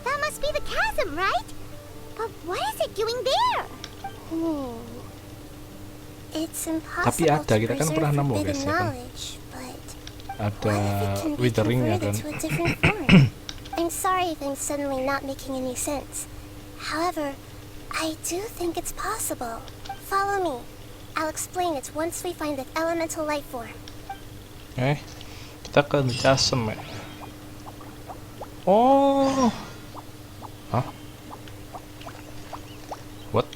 that must be the chasm, right? But what is it doing there? It's impossible ada, to kita kan preserve pernah nemu, forbidden guys, ya kan? knowledge, but Ada what if it can be witheringnya converted kan. to a different form? I'm sorry if I'm suddenly not making any sense. However, I do think it's possible. Follow me. I'll explain it once we find that elemental life form. Kita ke The Chasm ya. Oh. Hah? What?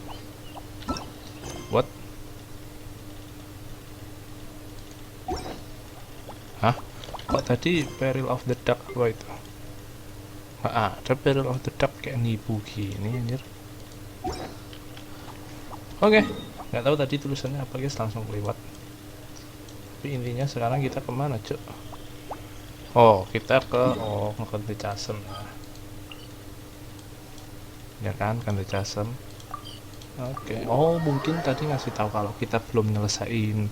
tadi Peril of the Dark apa itu? Ada Peril of the Dark kayak nipu gini anjir. Oke, nggak tahu tadi tulisannya apa guys, langsung lewat. Tapi intinya sekarang kita kemana cuk? Oh, kita ke Kante Casem ya kan, Kante Casem. Oke. Oh, mungkin tadi ngasih tahu kalau kita belum nyelesain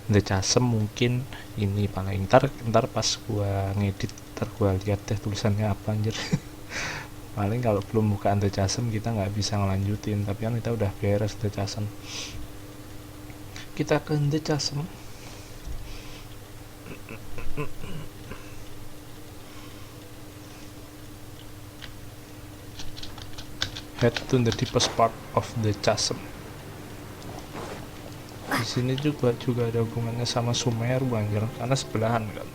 The Casem, mungkin ini paling ntar pas gua ngedit ntar gua lihat deh tulisannya apa anjir. Paling kalau belum bukaan The Casem kita nggak bisa ngelanjutin, tapi kan kita udah beres The Casem. Kita ke The Casem. Head to the deepest part of the chasm. Di sini juga ada hubungannya sama Sumeru anjir, karena sebelahan kan.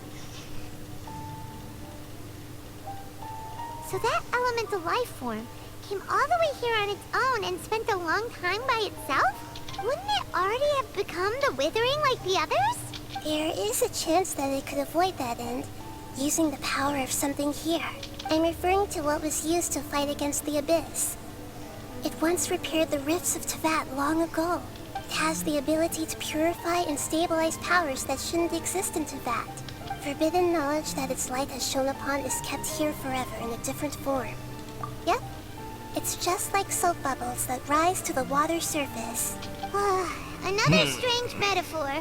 So that elemental life form came all the way here on its own and spent a long time by itself? Wouldn't it already have become the Withering like the others? There is a chance that it could avoid that end, using the power of something here. I'm referring to what was used to fight against the Abyss. It once repaired the rifts of Teyvat long ago. It has the ability to purify and stabilize powers that shouldn't exist in Teyvat. Forbidden knowledge that its light has shone upon is kept here forever in a different form. Yep, it's just like soap bubbles that rise to the water surface. Another strange metaphor.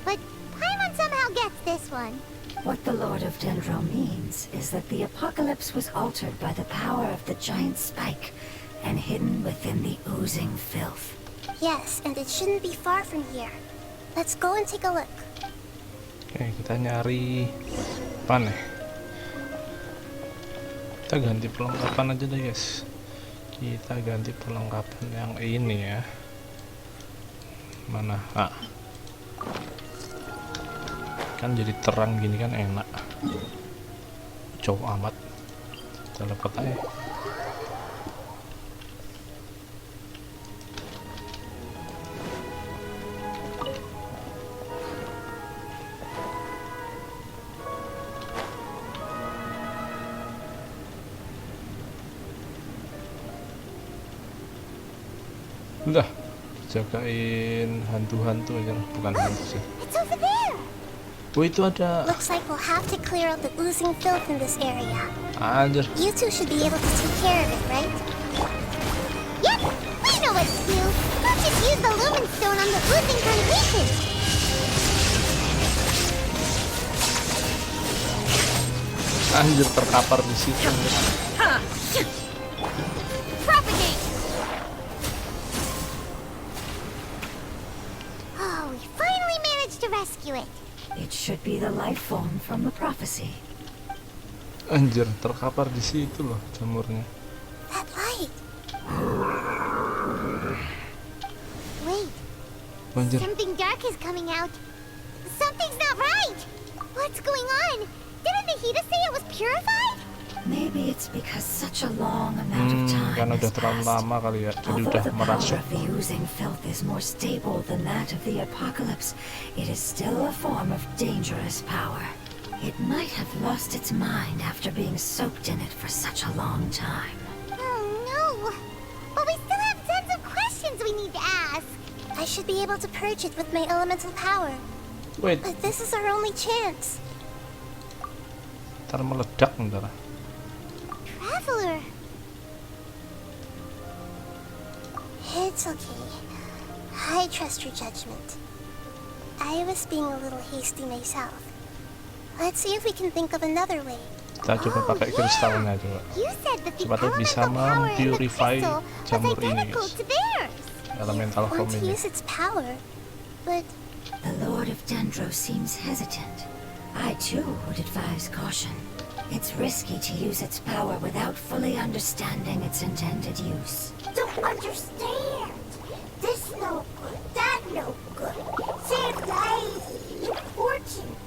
But Paimon somehow gets this one. What the Lord of Dendro means is that the apocalypse was altered by the power of the giant spike and hidden within the oozing filth. Yes, and it shouldn't be far from here. Let's go and take a look. Oke, kita nyari apa nih? Kita ganti perlengkapan aja deh guys. Kita ganti perlengkapan yang ini ya. Mana? Kan jadi terang gini kan enak. Jauh amat. Kita dapat aja. Udah, jagain hantu-hantu aja, bukan hantu sih. It's over there. Oh, itu ada. Looks like we'll have to clear out the oozing filth in this area. Anjir. You two should be able to take care of it, right? Yep, we know what to do. We'll just use the lumen stone on the oozing foundation. Anjir, terkapar di situ. Propagate. Oh, we finally managed to rescue it. It should be the life form from the prophecy. Anjir, terkapar di situ loh jamurnya. That light. Wait, Anjir. something dark is coming out. Something's not right. What's going on? Didn't Nahida say it was purified? Maybe it's because such a long amount of Kan time udah has terlalu passed. lama kali ya, jadi Although udah the power merasuk. of the oozing filth is more stable than that of the apocalypse, it is still a form of dangerous power. It might have lost its mind after being soaked in it for such a long time. Oh no. But we still have tons of questions we need to ask. I should be able to purge it with my elemental power. Wait, But this is our only chance. ntar meledak ntar. Traveler. It's okay. I trust your judgment. I was being a little hasty myself. Let's see if we can think of another way. Kita coba pakai kristalnya coba. You said that the Coba tuh bisa elemental power in the mempurify crystal was jamur ini identical guys. to theirs. Elemental Want form to ini. use its power, but The Lord of Dendro seems hesitant. I too would advise caution. It's risky to use its power without fully understanding its intended use. Don't understand. This no good, that no good. Save lives, important.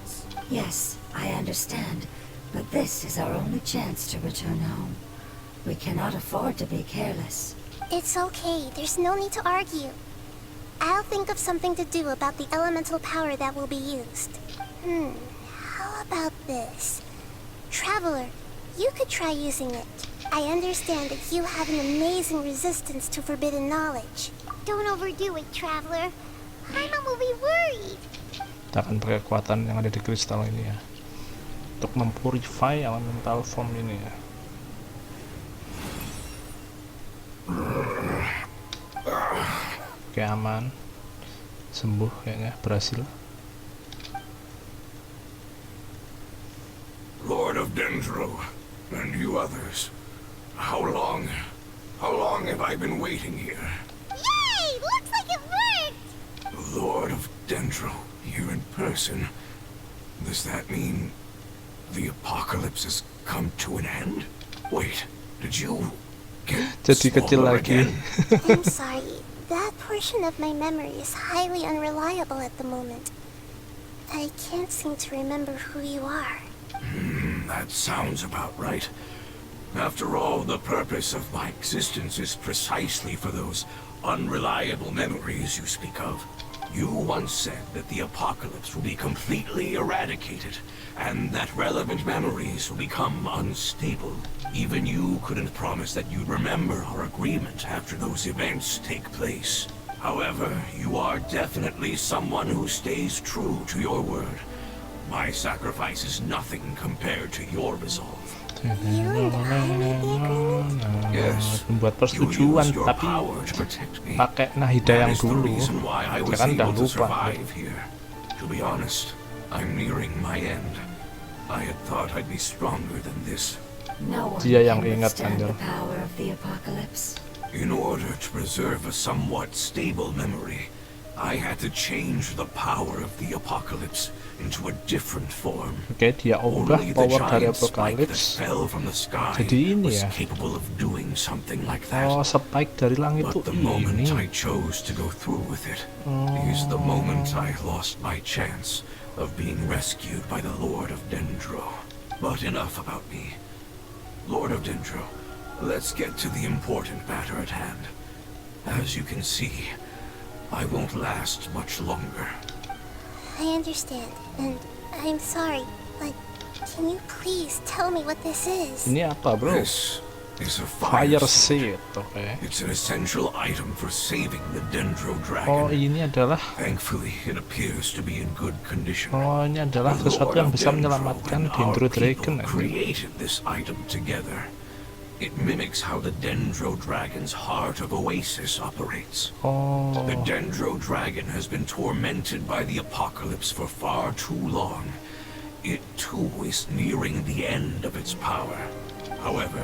Yes, I understand, but this is our only chance to return home. We cannot afford to be careless. it's okay. There's no need to argue. I'll think of something to do about the elemental power that will be used. How How about this? Traveler, you could try using it. I understand that you have an amazing resistance to forbidden knowledge. Don't overdo it, Traveler. Paimon will be worried. Kita akan pakai kekuatan yang ada di kristal ini ya, untuk mempurify elemental form ini ya. Oke, aman, sembuh kayaknya, berhasil. Lord of Dendro, and you others, how long have I been waiting here? Yay! Looks like it worked! Lord of Dendro, here in person. Does that mean the apocalypse has come to an end? Wait, did you get Jadi kecil smaller lagi. again? I'm sorry. That portion of my memory is highly unreliable at the moment. I can't seem to remember who you are. That sounds about right. After all, the purpose of my existence is precisely for those unreliable memories you speak of. You once said that the apocalypse will be completely eradicated, and that relevant memories will become unstable. Even you couldn't promise that you'd remember our agreement after those events take place. However, you are definitely someone who stays true to your word. My sacrifice is nothing compared to your resolve. You and I made the agreement? Yes, Membuat you persetujuan, used your tapi power to protect me. pakai Nahida That yang is the dulu. reason why I Dia was kan udah able to lupa. survive here. To be honest, I'm nearing my end. I had thought I'd be stronger than this. No one Dia yang can ingat, withstand Anjir. the power of the apocalypse. In order to preserve a somewhat stable memory, I had to change the power of the apocalypse into a different form. Oke, dia ubah Only the power dari giant spike that Apocalypse fell from the sky jadi ini was ya. capable of doing something like that. Oh, spike dari langit tuh But the moment ini. I chose to go through with it is the moment I lost my chance of being rescued by the Lord of Dendro. But enough about me. Lord of Dendro, let's get to the important matter at hand. As you can see, I won't last much longer. I understand, and I'm sorry, but can you please tell me what this is? Ini apa, bro? This is a Fire fire seed, seed. oke. It's an essential item for saving the Dendro Oh, dragon. ini adalah Thankfully, it appears to be in good condition. Oh, ini adalah The sesuatu Lord yang of bisa Dendro menyelamatkan and Dendro our Dragon. people created this item together. It mimics how the Dendro Dragon's Heart of Oasis operates. Oh, The Dendro Dragon has been tormented by the apocalypse for far too long. It too is nearing the end of its power. However,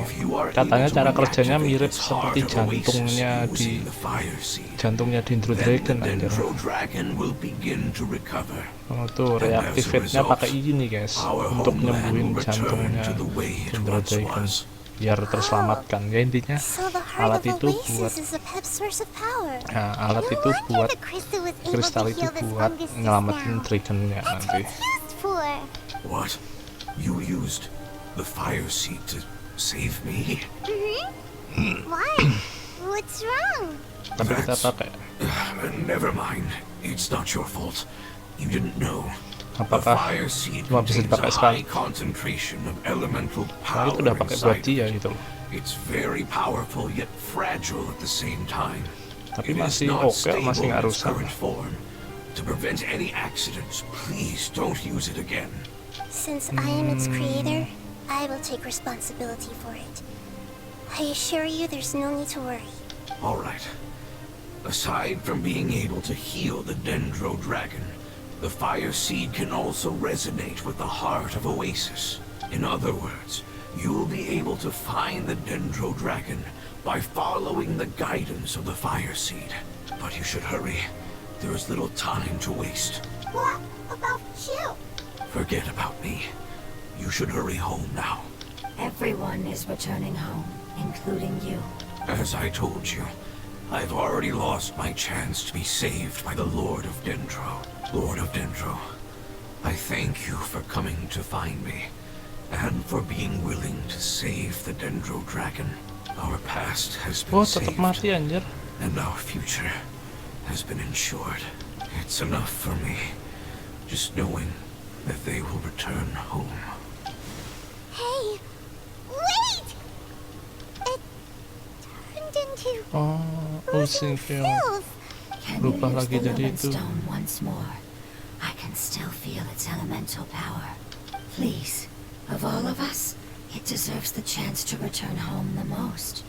if you are katanya able to cara kerjanya reactivate mirip its seperti Heart of Oasis jantungnya di using the Fire Seed, jantungnya Dendro then Dragon, the anjir. Dendro Dragon will begin to recover. Oh, tuh reactivate-nya pakai ini guys, Our untuk homeland nyembuhin will return jantungnya to the way it Dendro once Dragon was. biar terselamatkan. Ya intinya So the alat heart of itu buat Oasis is a pep source of power. alat No itu wonder buat the crystal was able kristal to itu heal this buat fungus just nyelamatin now. dragonnya That's nanti. what it's used for. What? You used the Fire Seed to save me? Why? What's wrong? Tapi kita pakai. Never mind. It's not your fault. You didn't know. The Apakah Fire Seed cuma bisa contains a dipakai high sekali? concentration of elemental Nah, power itu udah pakai buat inside dia it. gitu loh. It's very powerful yet fragile at the same time. Tapi It is masih not oke, stable masih nggak in its rusak. current form. To prevent any accidents, please don't use it again. Since I am its creator, I will take responsibility for it. I assure you there's no need to worry. All right. Aside from being able to heal the Dendro Dragon, the Fire Seed can also resonate with the Heart of Oasis. In other words, you'll be able to find the Dendro Dragon by following the guidance of the Fire Seed. But you should hurry. There is little time to waste. What about you? Forget about me. You should hurry home now. Everyone is returning home, including you. As I told you, I've already lost my chance to be saved by the Lord of Dendro. Lord of Dendro, I thank you for coming to find me, and for being willing to save the Dendro Dragon. Our past has been Oh, tetap saved, mati anjir. and our future has been ensured. It's enough for me, just knowing that they will return home. Hey, wait! It turned into Oh, ocean Ocean filth. Can Lupa you use lagi the jadi lumen itu. stone once more? I can still feel its elemental power. Please, of all of us, it deserves the chance to return home the most.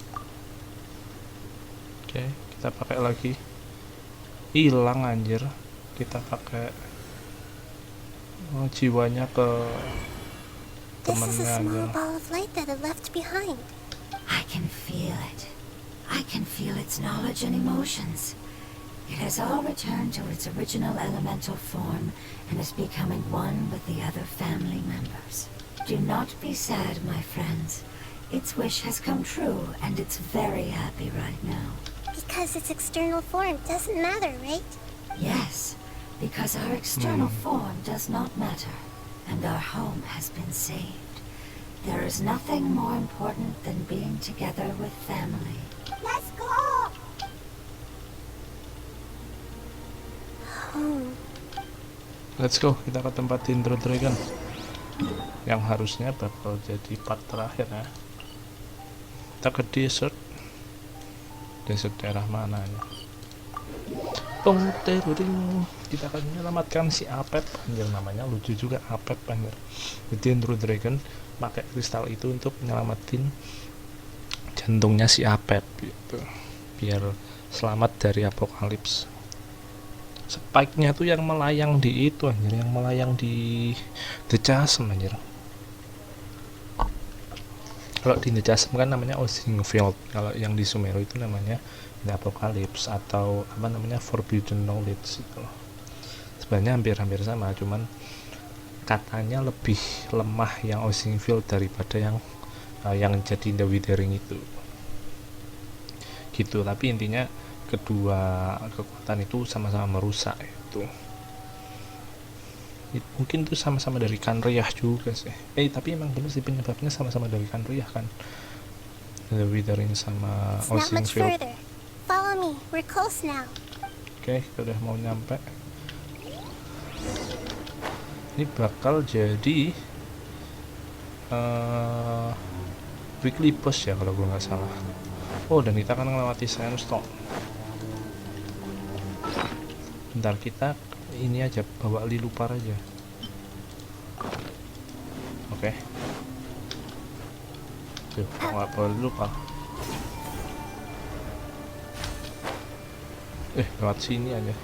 Oke, kita pakai lagi. Hilang anjir. Kita pakai jiwanya ke This is temennya a small aja. ball of light that it left behind. I can feel it. I can feel its knowledge and emotions. It has all returned to its original elemental form and is becoming one with the other family members. Do not be sad, my friends. Its wish has come true, and it's very happy right now. Because its external form doesn't matter, right? Yes, because our external form does not matter, and our home has been saved. There is nothing more important than being together with family. Let's go! Home. Let's go, kita ke tempat Tindro Dragon yang harusnya bakal jadi part terakhir ya. Kita ke desert daerah mana ya? Kita akan menyelamatkan si Apep, anjir namanya lucu juga, Apep anjir. Di Tindro Dragon pakai kristal itu untuk nyelamatin jantungnya si Apep gitu, biar selamat dari apokalips. Spike-nya tuh yang melayang di itu anjir, yang melayang di The Chasm anjir. Kalau di The Chasm kan namanya Ocean Field, kalau yang di Sumeru itu namanya The Apocalypse atau apa namanya Forbidden Knowledge gitu. Sebenarnya hampir-hampir sama, cuman katanya lebih lemah yang Ocean Field daripada yang jadi The Withering itu. Gitu, tapi intinya kedua kekuatan itu sama-sama merusak itu. Mungkin itu sama-sama dari Kanriah juga sih. Tapi emang bener sih penyebabnya sama-sama dari Kanriah kan. The Withering sama It's not Ocean much Field. further. Follow me. We're close now. Oke, kita udah mau nyampe. Ini bakal jadi weekly boss ya kalau gue nggak salah. Oh, dan kita akan melewati sandstone. Bentar, kita ini aja bawa lilupar aja. Oke. Tuh, nggak bawa lilupar. Lewat sini aja.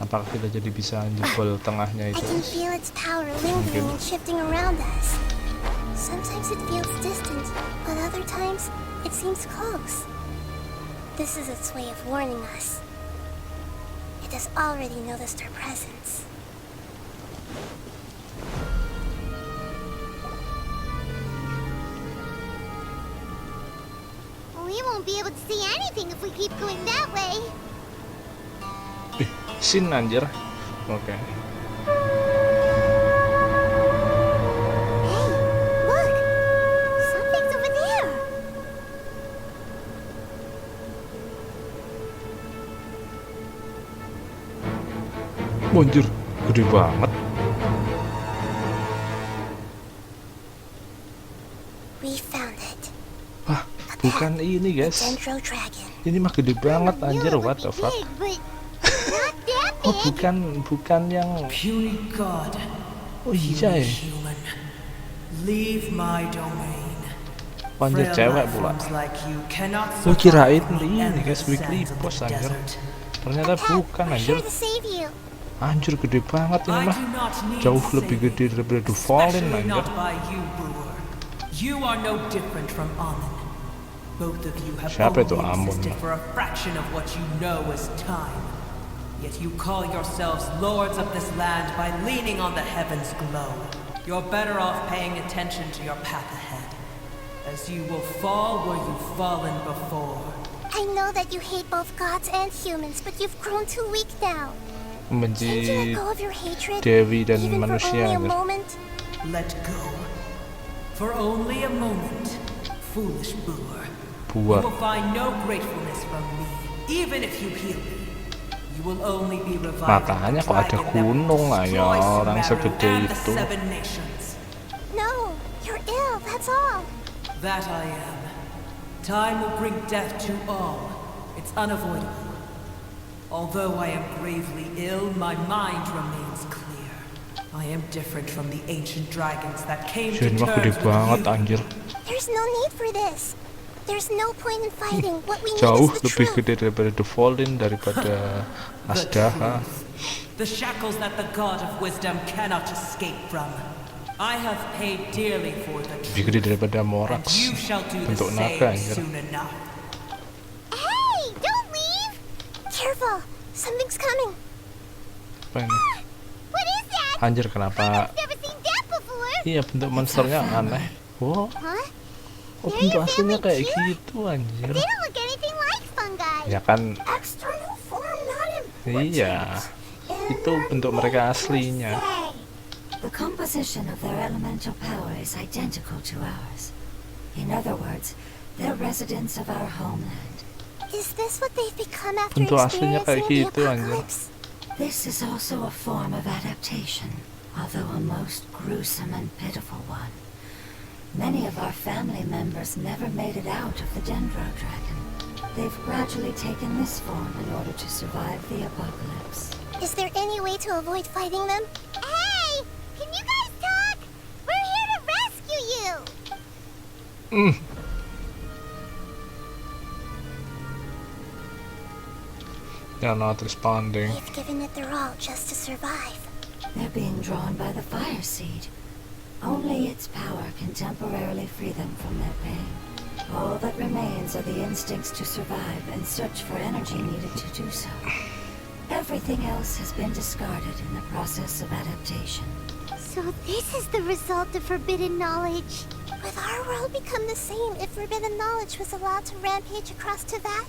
Apakah kita jadi bisa jebol tengahnya I itu? can feel its power lingering and shifting around us. Sometimes it feels distant, but other times it seems close. This is its way of warning us. It has already noticed our presence. We won't be able to see anything if we keep going that way. Sin anjir. Oke. Hey, look! Something's over there! Anjir, gede banget. We found it. Wah, bukan ini guys. Dendro Dragon. Ini mah gede banget anjir, You what the look fuck. big, but not that Oh, big. bukan yang Puny god, oh iya ya. human, leave my domain. Anjir Frail cewek life pula. forms like you cannot Lu kirain survive on the ini endless guys weekly sands of boss the anjir. desert. Ternyata bukan We're anjir. here to save you. Anjir gede banget ini I mah. do not need Jauh lebih saving, gede daripada The Fallen especially anjir. not by you, brewer. You are no different from Amun. Both of you have Siapa itu only Amun? existed for a fraction of what you know as time. Yet you call yourselves lords of this land by leaning on the heavens' glow. You're better off paying attention to your path ahead, as you will fall where you've fallen before. I know that you hate both gods and humans, but you've grown too weak now. Can't you let Membenci go of your hatred, Dewi dan even for manusia only a anjir. moment? Let go. For only a moment, foolish brewer. You Buah. will find no gratefulness from me, even if you heal me. You will only be reviving Makanya the kok ada dragon that will gunung lah ya destroy orang Sumeru segede and the itu. 7 nations. No, you're ill, that's all. That I am. Time will bring death to all. It's unavoidable. Although I am gravely ill, my mind remains clear. I am different from the ancient dragons that came to Sini mah gede terms banget with you. anjir. There's no need for this. There's no point in fighting. What we need Jauh is the lebih truth. gede daripada The Fallen, daripada The Asdaha. truth. The shackles that the God of Wisdom cannot escape from. I have paid dearly for the Lebih gede truth. daripada And Morax. you shall do the Bentuk naga same anjir. soon enough. Hey, don't leave! Careful, something's coming. Apa ini? What is that? Anjir kenapa? Never seen that before. Iya bentuk monsternya aneh. Wow. Huh? Oh bentuk aslinya kayak gitu anjir. They don't look anything like fungi. Ya kan External form not important. iya. Itu bentuk mereka aslinya. The composition of their elemental power is identical to ours. In other words, they're residents of our homeland. Is this what they've become after Bentuk aslinya kayak experiencing the gitu anjir. apocalypse? This is also a form of adaptation, although a most gruesome and pitiful one. Many of our family members never made it out of the Dendro Dragon. They've gradually taken this form in order to survive the apocalypse. Is there any way to avoid fighting them? Hey, can you guys talk? We're here to rescue you. They're not responding. They've given it their all just to survive. They're being drawn by the fire seed. Only its power can temporarily free them from their pain. All that remains are the instincts to survive and search for energy needed to do so. Everything else has been discarded in the process of adaptation. So this is the result of forbidden knowledge. Would our world become the same if forbidden knowledge was allowed to rampage across Teyvat?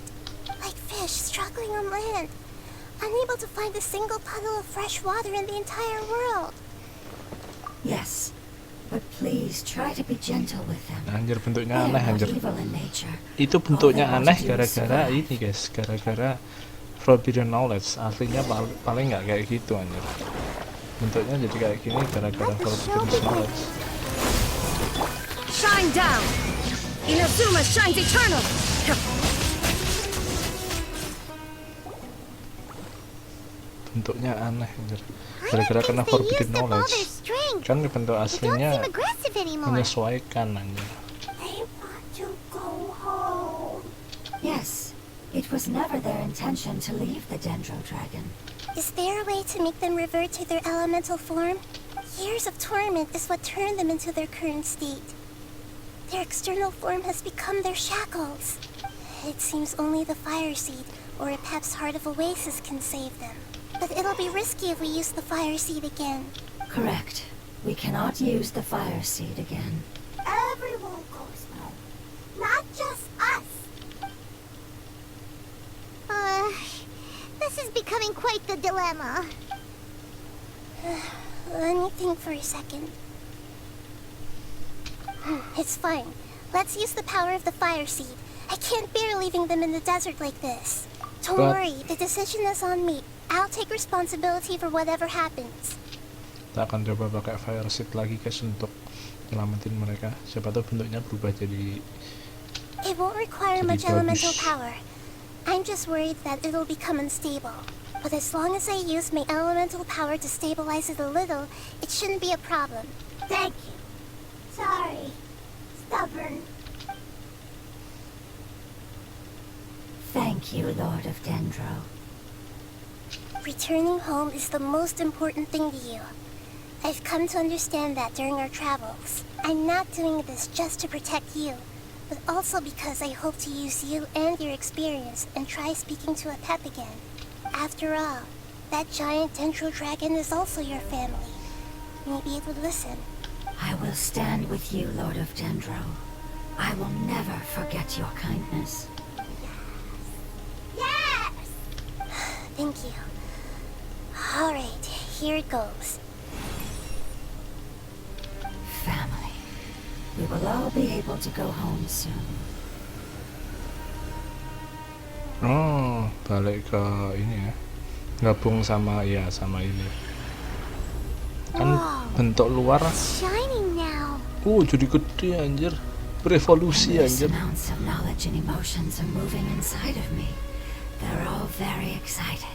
Like fish struggling on land, unable to find a single puddle of fresh water in the entire world. Yes, but please try to be gentle with them. Anjir bentuknya They aneh are not anjir. evil in nature. Itu bentuknya All they want aneh to do is gara-gara survive. ini guys, gara-gara Forbidden Knowledge. Aslinya paling nggak kayak gitu anjir. Bentuknya jadi kayak gini gara-gara Forbidden Knowledge. Shine down! Inazuma shines eternal! Bentuknya aneh anjir. I Gara-gara don't kena think they Forbidden used up all Knowledge. their strength. Kan bentuk They don't aslinya seem aggressive anymore. menyesuaikan anjir. They want to go home. Yes, it was never their intention to leave the Dendro Dragon. Is there a way to make them revert to their elemental form? Years of torment is what turned them into their current state. Their external form has become their shackles. It seems only the fire seed or a Pep's Heart of Oasis can save them. But it'll be risky if we use the fire seed again. Correct. We cannot use the fire seed again. Everyone goes home, not just us. This is becoming quite the dilemma. Let me think for a second. It's fine. Let's use the power of the fire seed. I can't bear leaving them in the desert like this. Don't But- worry, the decision is on me. I'll take responsibility for whatever happens. Kita akan coba pakai fire seed lagi guys untuk nyelamatin mereka. Siapa tahu bentuknya berubah jadi It won't require Jadi much elemental bagus. power. I'm just worried that it'll become unstable. But as long as I use my elemental power to stabilize it a little, it shouldn't be a problem. Thank you. Sorry. Stubborn. Thank you, Lord of Dendro. Returning home is the most important thing to you. I've come to understand that during our travels. I'm not doing this just to protect you, but also because I hope to use you and your experience and try speaking to a pep again. After all, that giant Dendro dragon is also your family. Maybe it would listen. I will stand with you, Lord of Dendro. I will never forget your kindness. Yes! Thank you. Alright, here it goes. Family. We will all be able to go home soon. oh balik ke ini ya gabung sama sama ini kan bentuk luar It's shining now. jadi gede anjir, berevolusi Endless anjir. amounts of knowledge and emotions are moving inside of me. They're all very excited.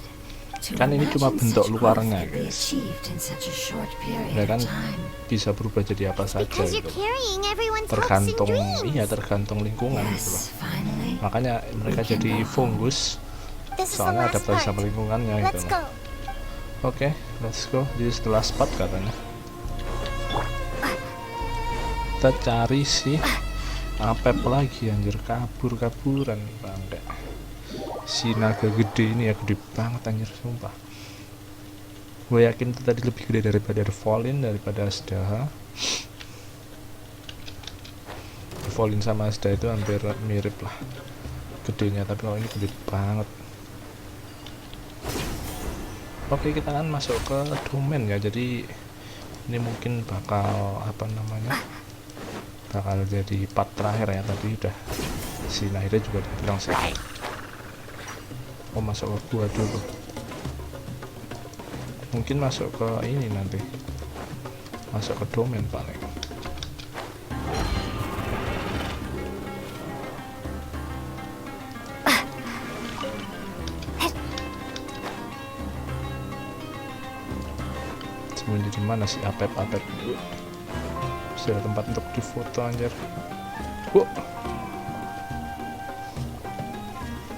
To Kan ini cuma imagine bentuk such luarnya, growth could be guys. achieved in such a short period Ya of kan time. bisa berubah jadi apa saja Because you're gitu. carrying everyone's hopes and Tergantung dreams. tergantung lingkungan gitu loh. Yes, finally. Makanya mereka We can jadi go home. fungus This is the soalnya last adaptasi part. sama lingkungannya gitu Let's loh. go. Oke, let's go. This is the last spot katanya. Kita cari sih Apep lagi anjir, kabur-kaburan bangke. Si naga gede ini ya, gede banget anjir sumpah. Gue yakin itu tadi lebih gede daripada Volin, daripada Asdaha. Volin sama Asdaha itu hampir mirip lah gedenya, tapi kalau ini gede banget. Oke, kita kan masuk ke domain ya, jadi ini mungkin bakal bakal jadi part terakhir ya. Tadi udah si Nahida juga udah bilang sih. Masuk ke gua dulu, mungkin masuk ke ini nanti, masuk ke domain paling. Sembunyi di mana si Apep? Masih ada tempat untuk difoto anjir.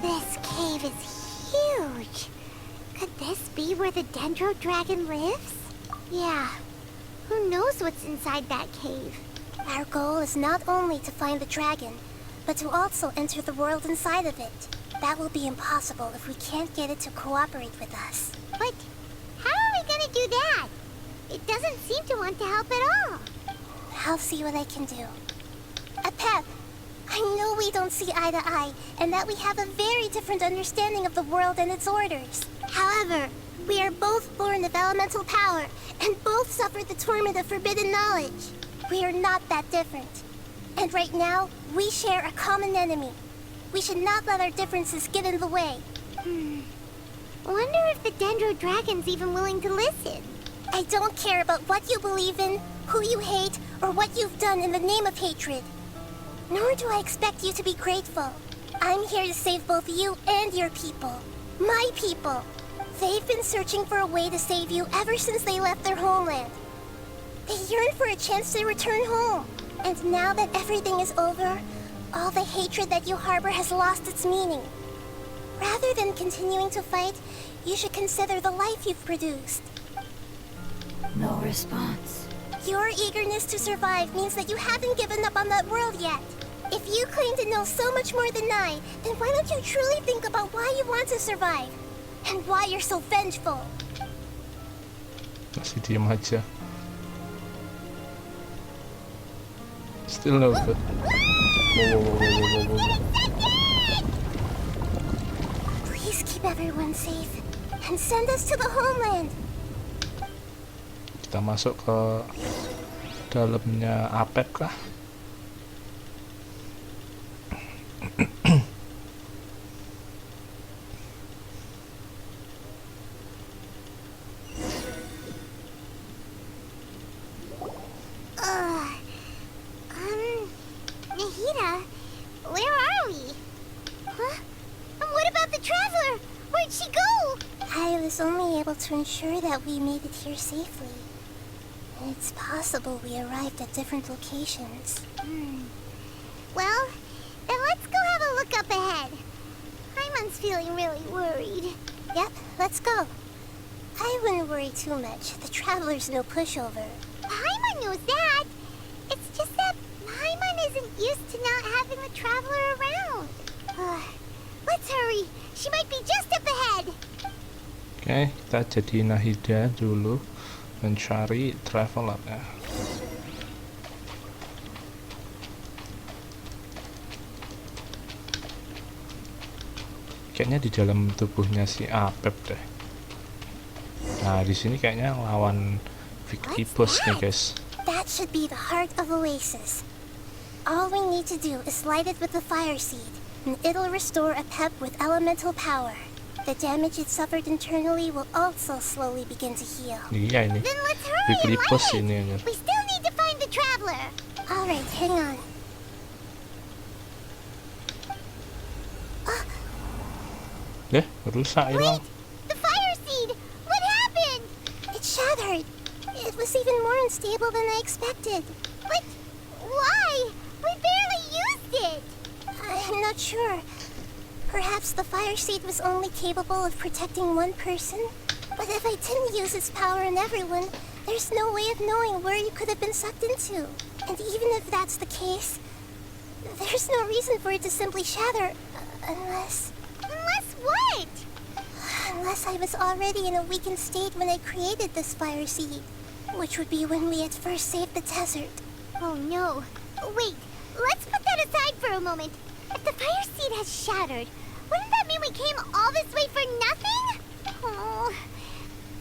This cave is huge. Could this be where the Dendro Dragon lives? Yeah. Who knows what's inside that cave? Our goal is not only to find the dragon, but to also enter the world inside of it. That will be impossible if we can't get it to cooperate with us. But how are we gonna do that? It doesn't seem to want to help at all. I'll see what I can do. Apep, I know we don't see eye to eye, and that we have a very different understanding of the world and its orders. However, we are both born of elemental power, and both suffered the torment of forbidden knowledge. We are not that different. And right now, we share a common enemy. We should not let our differences get in the way. Wonder if the Dendro Dragon's even willing to listen. I don't care about what you believe in, who you hate, or what you've done in the name of hatred. Nor do I expect you to be grateful. I'm here to save both you and your people. My people. They've been searching for a way to save you ever since they left their homeland. They yearn for a chance to return home. And now that everything is over, all the hatred that you harbor has lost its meaning. Rather than continuing to fight, you should consider the life you've produced. No response. Your eagerness to survive means that you haven't given up on that world yet. If you claim to know so much more than I, then why don't you truly think about why you want to survive? And why you're so vengeful? Masih diem aja. Still no good. Whoa. Please keep everyone safe and send us to the homeland. Kita masuk ke dalamnya Apep kah? Nahida, where are we? Huh? And what about the traveler? Where'd she go? I was only able to ensure that we made it here safely. It's possible we arrived at different locations. Well, then let's go have a look up ahead. Paimon's feeling really worried. Yep, let's go. I wouldn't worry too much. The traveler's no pushover. Paimon knows that. It's just that Paimon isn't used to not having the traveler around. Let's hurry. She might be just up ahead. Oke, kita jadi Nahida dulu mencari traveler ya. Kayaknya di dalam tubuhnya si Apep deh. Nah, di sini kayaknya lawan Victory Boss nih, guys. That should be the heart of Oasis. All we need to do is light it with the fire seed, and it'll restore Apep with elemental power. The damage it suffered internally will also slowly begin to heal. Iya ini. Then let's hurry and Dikelipes light it. ini anjir. We still need to find the traveler. Alright, hang on. Rusak hilang. The fire seed! What happened? It shattered. It was even more unstable than I expected. But why? We barely used it. I'm not sure. Perhaps the fire seed was only capable of protecting one person? But if I didn't use its power on everyone, there's no way of knowing where you could have been sucked into. And even if that's the case, there's no reason for it to simply shatter, unless What? Unless I was already in a weakened state when I created this fire seed, which would be when we had first saved the desert. Oh no. Wait, let's put that aside for a moment. If the fire seed has shattered, wouldn't that mean we came all this way for nothing? Oh.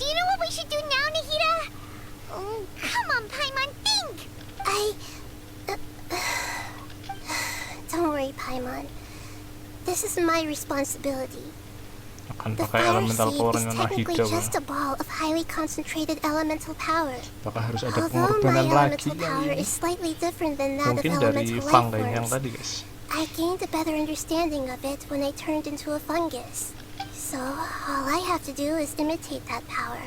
Do you know what we should do now, Nahida? Oh, come on, Paimon, think! Don't worry, Paimon. This is my responsibility. Akan The pakai fire elemental seed power is yang technically Nahida. just a ball of highly concentrated elemental power. Apakah harus ada Although my pengorbanan lagi elemental yang power ini? is slightly different than that of Mungkin dari elemental life fungi yang forms, tadi guys. I gained a better understanding of it when I turned into a fungus. So, all I have to do is imitate that power,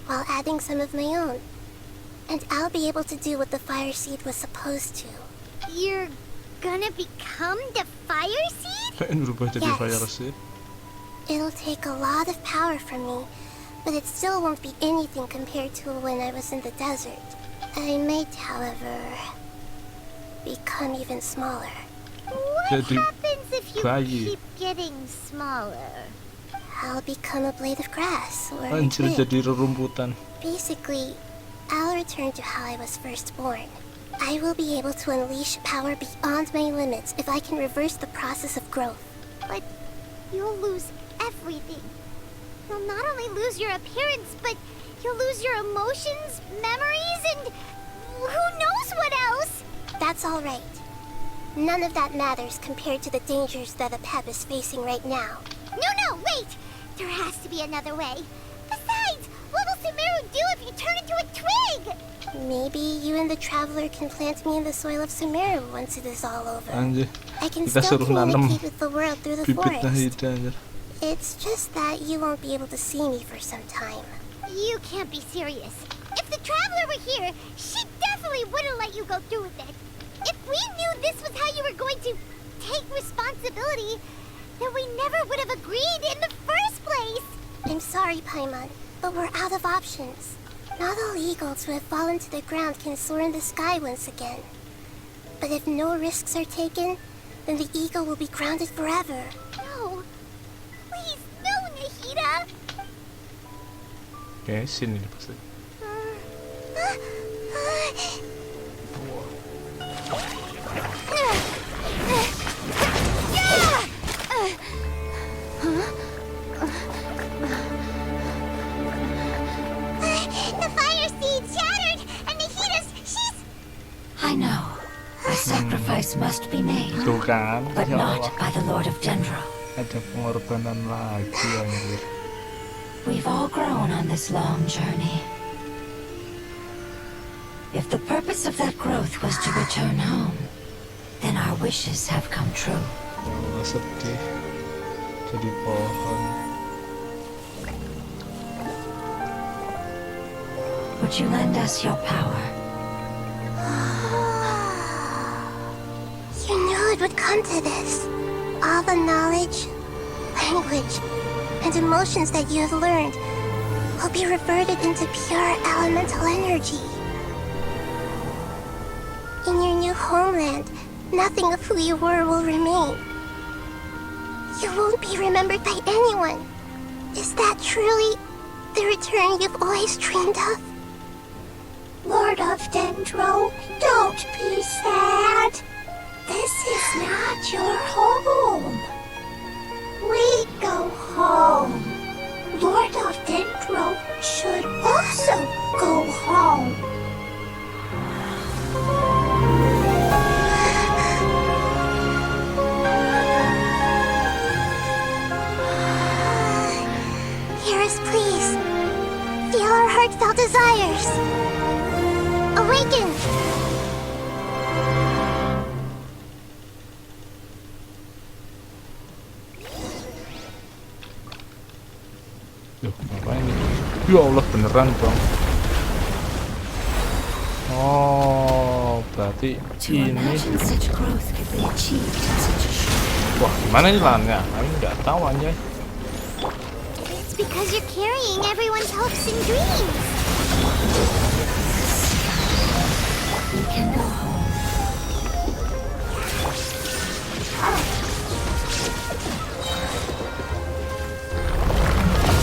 while adding some of my own. And I'll be able to do what the fire seed was supposed to. You're gonna become the fire seed? Berubah jadi Yes. fire seed. It'll take a lot of power from me, but it still won't be anything compared to when I was in the desert. I might, however, become even smaller. What Jadi happens if you bayi. keep getting smaller? I'll become a blade of grass, or a Anjir twig. jadi rerumputan. Basically, I'll return to how I was first born. I will be able to unleash power beyond my limits if I can reverse the process of growth. But you'll lose everything. You'll not only lose your appearance, but you'll lose your emotions, memories, and who knows what else? That's all right. None of that matters compared to the dangers that a pep is facing right now. No, wait! There has to be another way. Besides, what will Sumeru do if you turn into a twig? Maybe you and the traveler can plant me in the soil of Sumeru once it is all over. Anjir. I can Kita still suruh nanam communicate with the world through the bibit forest. Nahida anjir. It's just that you won't be able to see me for some time. You can't be serious. If the traveler were here, she definitely wouldn't let you go through with it. If we knew this was how you were going to take responsibility, then we never would have agreed in the first place. I'm sorry, Paimon, but we're out of options. Not all eagles who have fallen to the ground can soar in the sky once again. But if no risks are taken, then the eagle will be grounded forever. No. Please, no, Nahida. Oke, sini nih pasti. The fire seed shattered, and Nahida's, she's... I know. A sacrifice must be made, Tuh kan, but ya not Allah. by the Lord of Dendro. Ada pengorbanan lagi anjir. We've all grown on this long journey. If the purpose of that growth was to return home, then our wishes have come true. Oh, sedih. Jadi pohon. Would you lend us your power? You knew it would come to this. All the knowledge, language, and emotions that you have learned will be reverted into pure elemental energy. In your new homeland, nothing of who you were will remain. You won't be remembered by anyone. Is that truly the return you've always dreamed of? Lord of Dendro, don't be sad. This is not your home. We go home. Lord of Dendro should also go home. seconds! Duh, ngapain ini? Ya Allah, beneran bang. Oh, berarti To ini. imagine such growth could be achieved in such a short. Wah, gimana ini lahannya? Kami nggak tahu anjay. It's because you're carrying everyone's hopes and dreams. We can go home.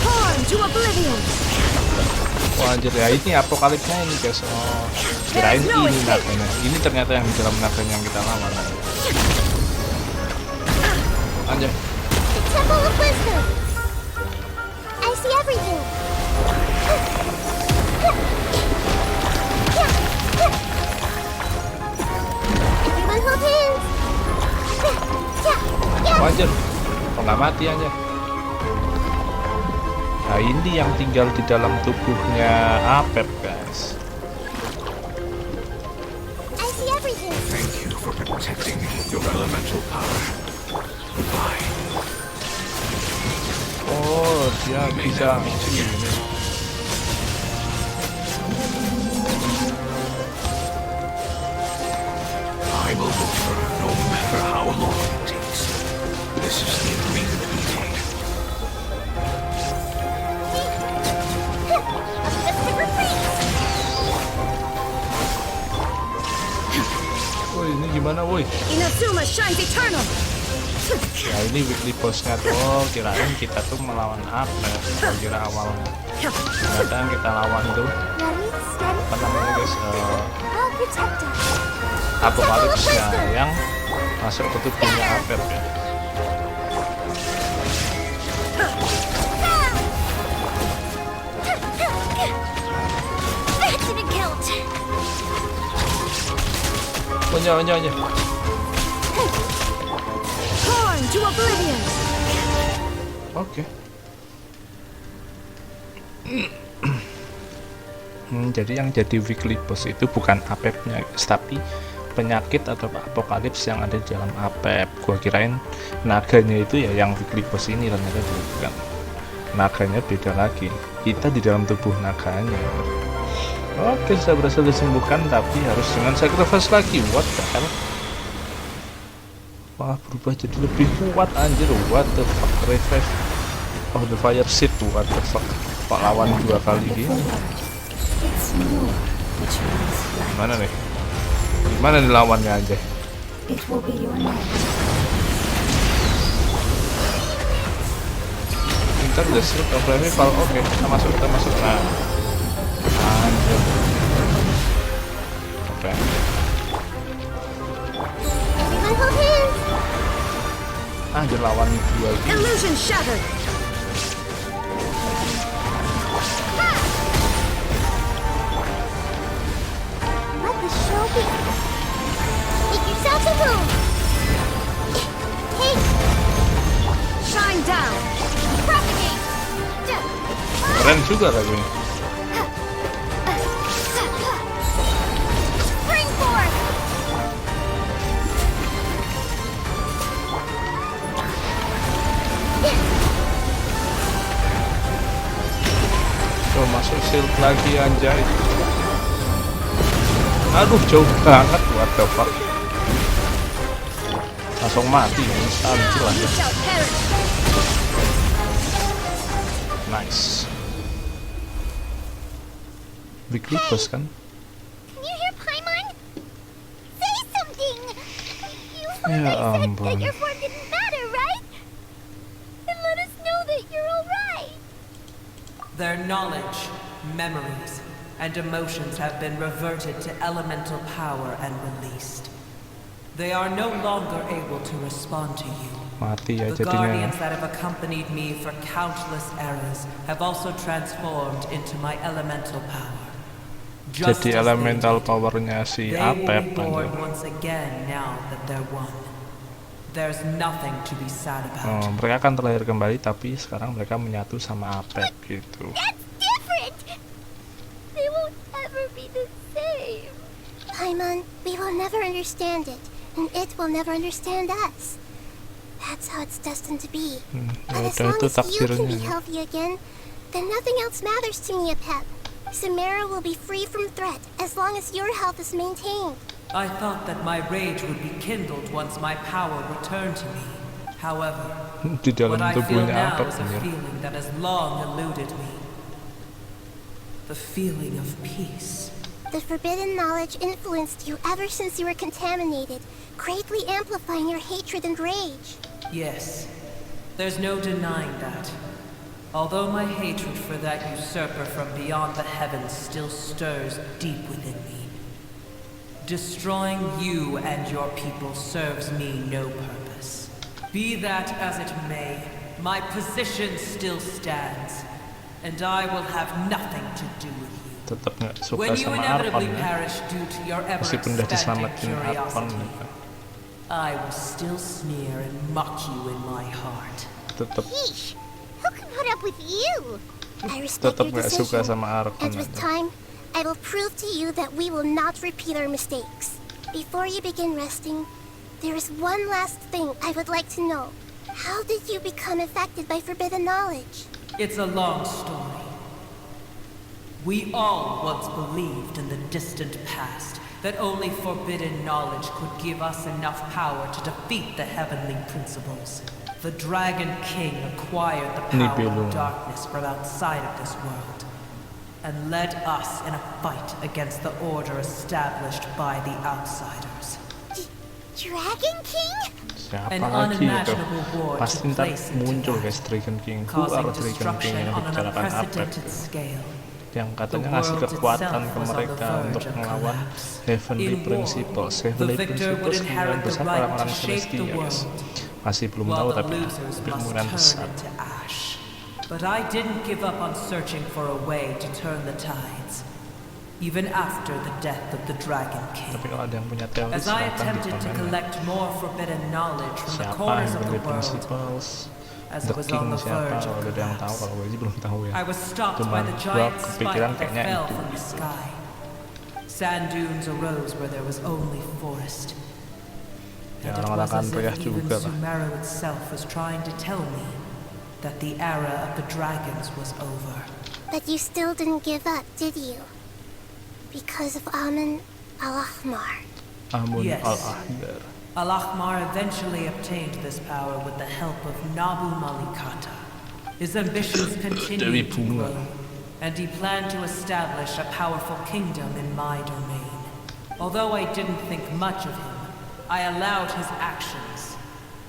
Torn to oblivion! Wah anjir ya, ini apokalipsnya ini guys. Oh, kirain ini naganya. Ini ternyata yang di dalam naganya yang kita lawan. Anjir. The Temple of Wisdom! I see everything! Everyone hold hands! Oh, anjir. Kok nggak mati anjir? Nah ini yang tinggal di dalam tubuhnya Apep guys. I see everything! Thank you for protecting your elemental power. Goodbye. Oh dia bisa ini. I will deliver no matter how long it takes. This is the agreement we made. Woi ini gimana woi? Inazuma shines eternal! Ya ini weekly bossnya tuh. Oh, kirain kita tuh melawan Apep. Kalau kira awalnya. Ternyata yang kita lawan tuh Ready, steady, apa namanya guys? I'll protect us! Apokalipsnya yang masuk ke tubuhnya Apep ya. That didn't count! Onyo. Torn to oblivion! Oke. Jadi yang jadi weekly boss itu bukan Apepnya guys, tapi penyakit atau apokalips yang ada di dalam Apep. Gua kirain naganya itu ya yang weekly boss ini, ternyata bukan. Naganya beda lagi. Kita di dalam tubuh naganya. Oke, sudah berhasil disembuhkan tapi harus dengan sacrifice lagi. What the hell? Wah, berubah jadi lebih kuat anjir. What the fuck, revive. Oh, the fire seed. What the fuck. Pak lawan 2 kali gini. It's more which means life. Gimana nih? Gimana nih lawannya aja? It will be your name. Pintar udah strip of revival. Oke, kita masuk. Nah. Anjir. Oke. Everyone hold hands! Anjir lawan 2 gini. Illusion shattered! Let the show begin! Make yourselves a room! Hey! Shine down! Propagate! Keren juga lagu ini. Spring forth! Tuh masuk shield lagi anjay. Aduh jauh banget, what the fuck. Langsung mati instan lah. You shall perish! Nice. Weekly boss kan? Can you hear Paimon? Say something! You Ya finally said that ampun. your form didn't matter, right? And let us know that you're alright! Their knowledge, memories, and emotions have been reverted to elemental power and released. They are no longer able to respond to you. Mati ya The jadinya. guardians that have accompanied me for countless eras have also transformed into my elemental power. Just Jadi as they elemental did, powernya si they will Apep be born anjay. once again now that they're one. There's nothing to be sad about. Oh, mereka akan terlahir kembali tapi sekarang mereka menyatu sama Apep gitu. That's different! They won't ever be the same! Paimon, we will never understand it, and it will never understand us. That's how it's destined to be. But as long as you can be healthy again, then nothing else matters to me, Apep. Samara will be free from threat as long as your health is maintained. I thought that my rage would be kindled once my power returned to me. However, Di dalam what I feel tubuhnya now Apep, is a anjir. feeling that has long eluded me. The feeling of peace. The forbidden knowledge influenced you ever since you were contaminated, greatly amplifying your hatred and rage. Yes, there's no denying that. Although my hatred for that usurper from beyond the heavens still stirs deep within me, destroying you and your people serves me no purpose. Be that as it may, my position still stands, and I will have nothing to do with you. Tetap nggak suka When you sama Arkon inevitably ya, perish due to your meskipun udah ever-expanding diselamatin Arkon curiosity, gitu. I will still sneer and mock you in my heart. Tetap Yeesh, who can put up with you? I respect tetap your nggak suka decision, sama Arkon. and with time, I will prove to you that we will not repeat our mistakes. Before you begin resting, there is one last thing I would like to know. How did you become affected by forbidden knowledge? It's a long story. We all once believed in the distant past that only forbidden knowledge could give us enough power to defeat the heavenly principles. The Dragon King acquired the power of darkness from outside of this world and led us in a fight against the order established by the outsiders. Dragon King? Siapa An lagi itu? unimaginable war Pasti took ntar place in muncul Tibet, guys Dragon King. Who causing are Dragon King destruction yang on an dibicarakan Apep unprecedented scale. yang katanya The ngasih world kekuatan itself ke was on the mereka verge untuk of melawan collapse. Heavenly In war, Principles. the Heavenly victor would Principles inherit kemungkinan the besar right orang-orang to shape the Celestia guys. world, Masih belum tahu while the tapi losers must kemungkinan turn besar. it to ash. But I didn't give up on searching for a way to turn the tides, even after the death of the Dragon King. Tapi kalau ada yang punya teori As I silahkan attempted to dikomen ya. collect more forbidden knowledge from the Siapa corners of Heavenly the world, Principles? as The it was King on the siapa? verge Kalau of ada yang tahu, collapse, kalau gue sih belum tahu ya. I was stopped by Cuman the gua giant spike kepikiran that kayaknya fell itu. from the sky. Sand dunes arose where there was only forest. Ya, And it orang-orang was kan as payah if even juga lah. Sumeru itself was trying to tell me that the era of the dragons was over. But you still didn't give up, did you? Because of Amun al-Ahmar. Amun Yes. al-Ahdar. Al-Ahmar eventually obtained this power with the help of Nabu Malikata. His ambitions continued to Bunga. grow, and he planned to establish a powerful kingdom in my domain. Although I didn't think much of him, I allowed his actions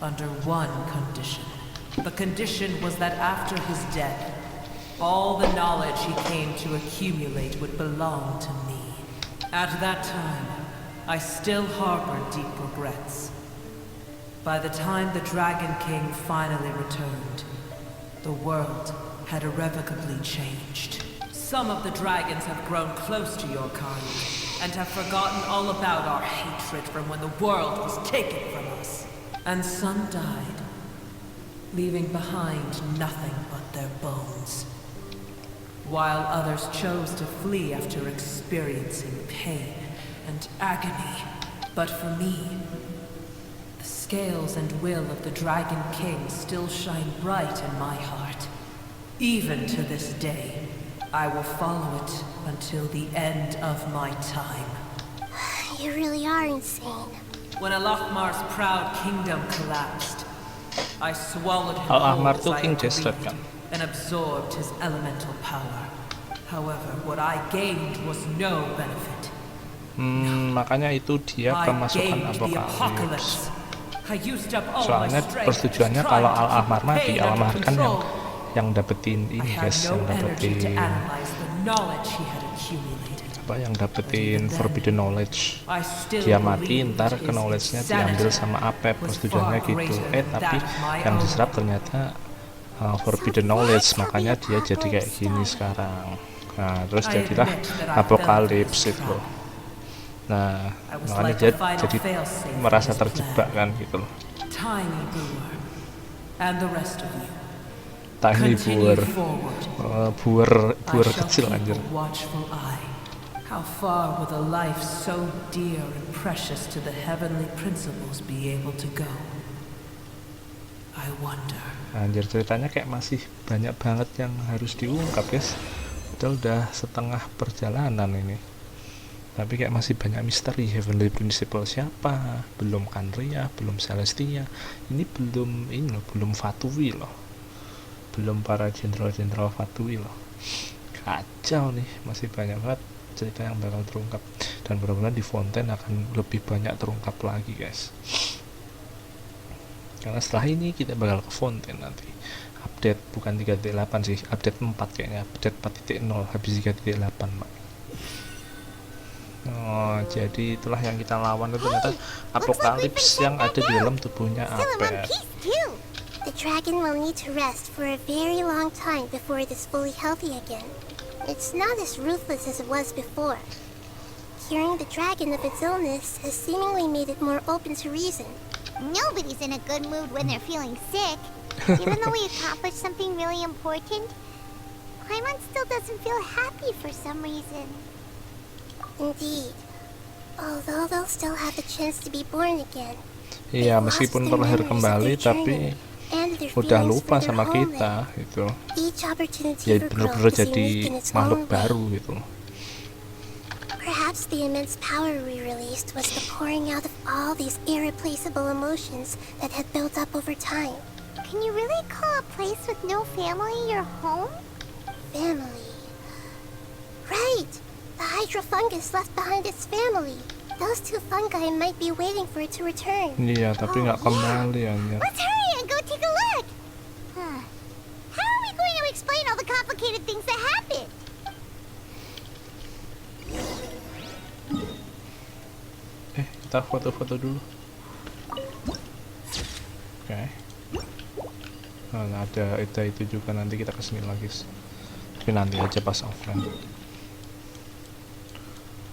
under one condition. The condition was that after his death, all the knowledge he came to accumulate would belong to me. At that time, I still harbored deep regrets. By the time the Dragon King finally returned, the world had irrevocably changed. Some of the dragons have grown close to your kind, and have forgotten all about our hatred from when the world was taken from us. And some died, leaving behind nothing but their bones. While others chose to flee after experiencing pain and agony. But for me, the scales and will of the Dragon King still shine bright in my heart. Even to this day, I will follow it until the end of my time. You really are insane. When Al-Ahmar's proud kingdom collapsed, I swallowed him Al-Ahmar whole tuh as I King agreed, Jesret kan? and absorbed his elemental power. However, what I gained was no benefit. Makanya itu dia I kemasukan gained the Apokalips. apocalypse. I used up all my Soalnya strength persetujuannya to try kalau to keep Al-Ahmar the mati, pain Al-Ahmar under kan control. yang dapetin I ini had guys, no yang energy to dapetin analyze the knowledge he had accumulated. apa yang dapetin forbidden knowledge. I still Dia mati believed ntar his knowledge-nya insanity diambil sama Apep, was persetujuannya far gitu. greater than Tapi my yang own. diserap ternyata forbidden knowledge, makanya dia jadi kayak gini sekarang. Nah, terus I jadilah admit that I Apokalips fell into this itu. trap. Nah, I was makanya like dia a final jadi fail-safe merasa in his terjebak plan. kan gitu loh. Tiny Brewer, and the rest of you. Tiny Continue buar, forward. buar I shall kecil keep anjir. a watchful eye. How far will a life so dear and precious to the heavenly principles be able to go? I wonder. Anjir, ceritanya kayak masih banyak banget yang harus diungkap, guys. Padahal udah setengah perjalanan ini, tapi kayak masih banyak misteri. Heavenly Principle siapa? Belum Kanria, belum Celestia, ini belum Fatui loh, belum para jenderal-jenderal Fatui loh. Kacau nih, masih banyak banget cerita yang bakal terungkap, dan mudah-mudahan di Fontaine akan lebih banyak terungkap lagi, guys. Karena setelah ini kita bakal ke Fontaine nanti. Update bukan 3.8 sih, update 4 kayaknya, update 4.0 habis 3.8, Mak. Oh, jadi itulah yang kita lawan itu ternyata apokalips yang ada di dalam tubuhnya Apep. The dragon will need to rest for a very long time before it is fully healthy again. It's not as ruthless as it was before. Curing the dragon of its illness has seemingly made it more open to reason. Nobody's in a good mood when they're feeling sick. Even though we accomplished something really important, Paimon still doesn't feel happy for some reason. Indeed. Although they'll still have the chance to be born again. Iya, meskipun terlahir kembali tapi udah lupa sama kita gitu. Ya bener-bener jadi makhluk baru gitu. Perhaps the immense power we released was the pouring out of all these irreplaceable emotions that had built up over time. Can you really call a place with no family your home? Family. Right! The Hydra fungus left behind its family. Those two fungi might be waiting for it to return. Iya, tapi nggak kembali ya. Let's hurry and go take a look! How are we going to explain all the complicated things that happened? Kita foto-foto dulu. Oke. Nah, ada itu juga, nanti kita kesini lagi. Tapi nanti aja pas offline.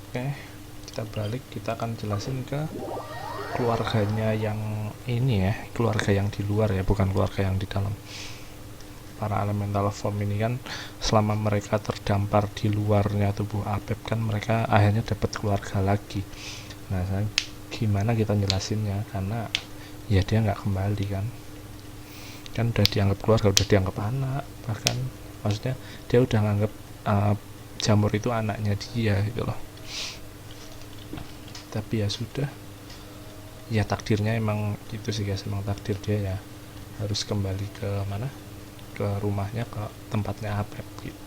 Oke, kita balik, kita akan jelasin ke keluarganya yang ini ya, keluarga yang di luar ya, bukan keluarga yang di dalam. Para elemental form ini kan selama mereka terdampar di luarnya tubuh Apep kan mereka akhirnya dapat keluarga lagi. Nah, gimana kita jelasinnya, karena ya dia nggak kembali kan udah dianggap keluarga, udah dianggap anak, bahkan maksudnya dia udah nganggap jamur itu anaknya dia gitu loh. Tapi ya sudah, ya takdirnya emang gitu sih guys, emang takdir dia ya harus kembali ke mana, ke rumahnya, ke tempatnya Apep gitu.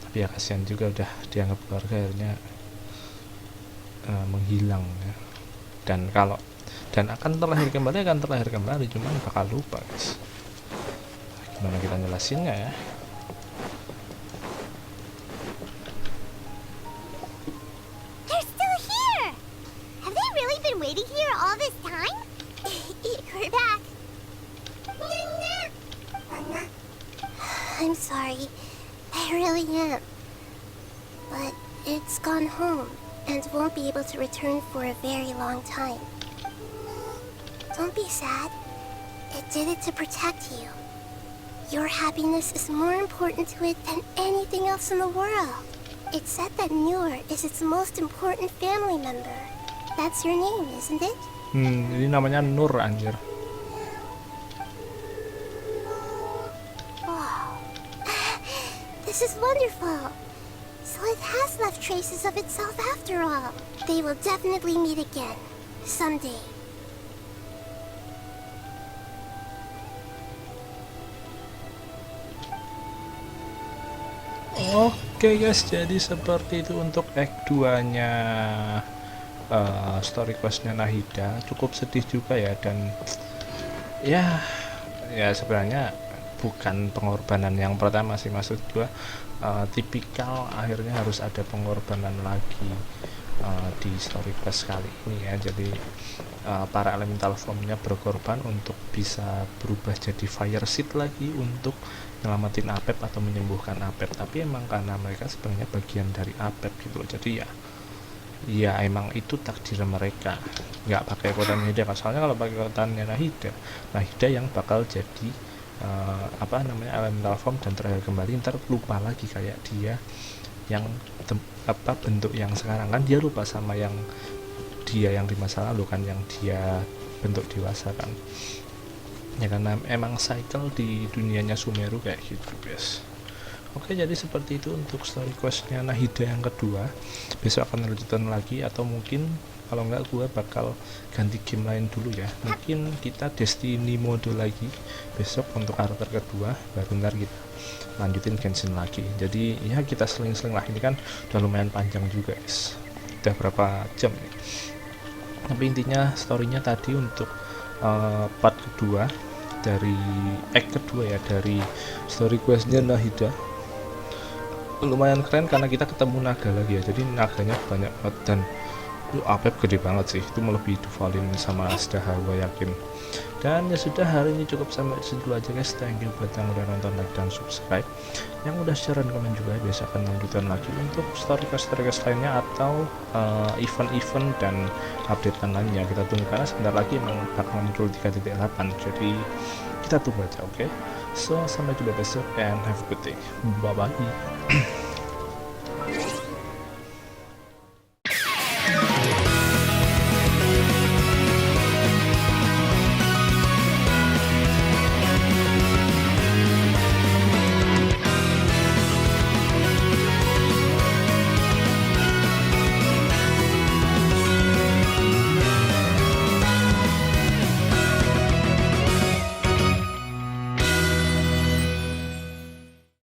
Tapi ya kasihan juga, udah dianggap keluarga akhirnya menghilang ya. Dan akan terlahir kembali, cuman bakal lupa guys. Gimana kita jelasinnya ya? They're still here! Have they really been waiting here all this time? We're back. I'm sorry. I really am. But it's gone home and won't be able to return for a very long time. Don't be sad. It did it to protect you. Your happiness is more important to it than anything else in the world. It's said that Nur is its most important family member. That's your name, isn't it? Ini namanya Nur anjir. Wow. This is wonderful. So it has left traces of itself after all. They will definitely meet again. Someday. Oke guys, jadi seperti itu untuk act 2 nya story questnya Nahida. Cukup sedih juga ya, dan ya sebenarnya bukan pengorbanan yang pertama sih, maksud gua tipikal akhirnya harus ada pengorbanan lagi di story quest kali ini ya. Jadi para elemental formnya berkorban untuk bisa berubah jadi fire seed lagi untuk nyelamatin Apep atau menyembuhkan Apep. Tapi emang karena mereka sebenarnya bagian dari Apep gitu loh, jadi ya emang itu takdir mereka, nggak pakai kekuatan Nahida. Soalnya kalau pakai kekuatannya Nahida yang bakal jadi elemental form dan terakhir kembali, ntar lupa lagi kayak dia yang bentuk yang sekarang, kan dia lupa sama yang dia yang di masa lalu kan, yang dia bentuk dewasa kan ya, karena emang cycle di dunianya Sumeru kayak gitu guys. Oke, jadi seperti itu untuk story questnya Nahida yang kedua. Besok akan lanjutan lagi, atau mungkin kalau enggak gue bakal ganti game lain dulu ya, mungkin kita Destiny mode lagi besok untuk karakter kedua, baru ntar kita lanjutin Genshin lagi. Jadi ya kita seling-seling lah, ini kan udah lumayan panjang juga guys, udah berapa jam nih. Tapi intinya storynya tadi untuk part kedua dari act kedua ya, dari story questnya Nahida lumayan keren karena kita ketemu naga lagi ya. Jadi naganya banyak banget dan Apep gede banget sih, itu melebihi Duvalin sama Asdaha gue yakin. Dan ya sudah, hari ini cukup sampai di situ aja guys. Thank you buat yang udah nonton, like dan subscribe, yang udah share dan komen juga. Biasa akan lanjutan lagi untuk story quest lainnya atau event-event dan updatean lainnya. Kita tunggu karena sebentar lagi emang bakal muncul 3.8, jadi kita tunggu aja. Oke, so sampai jumpa besok and have a good day, bye bye.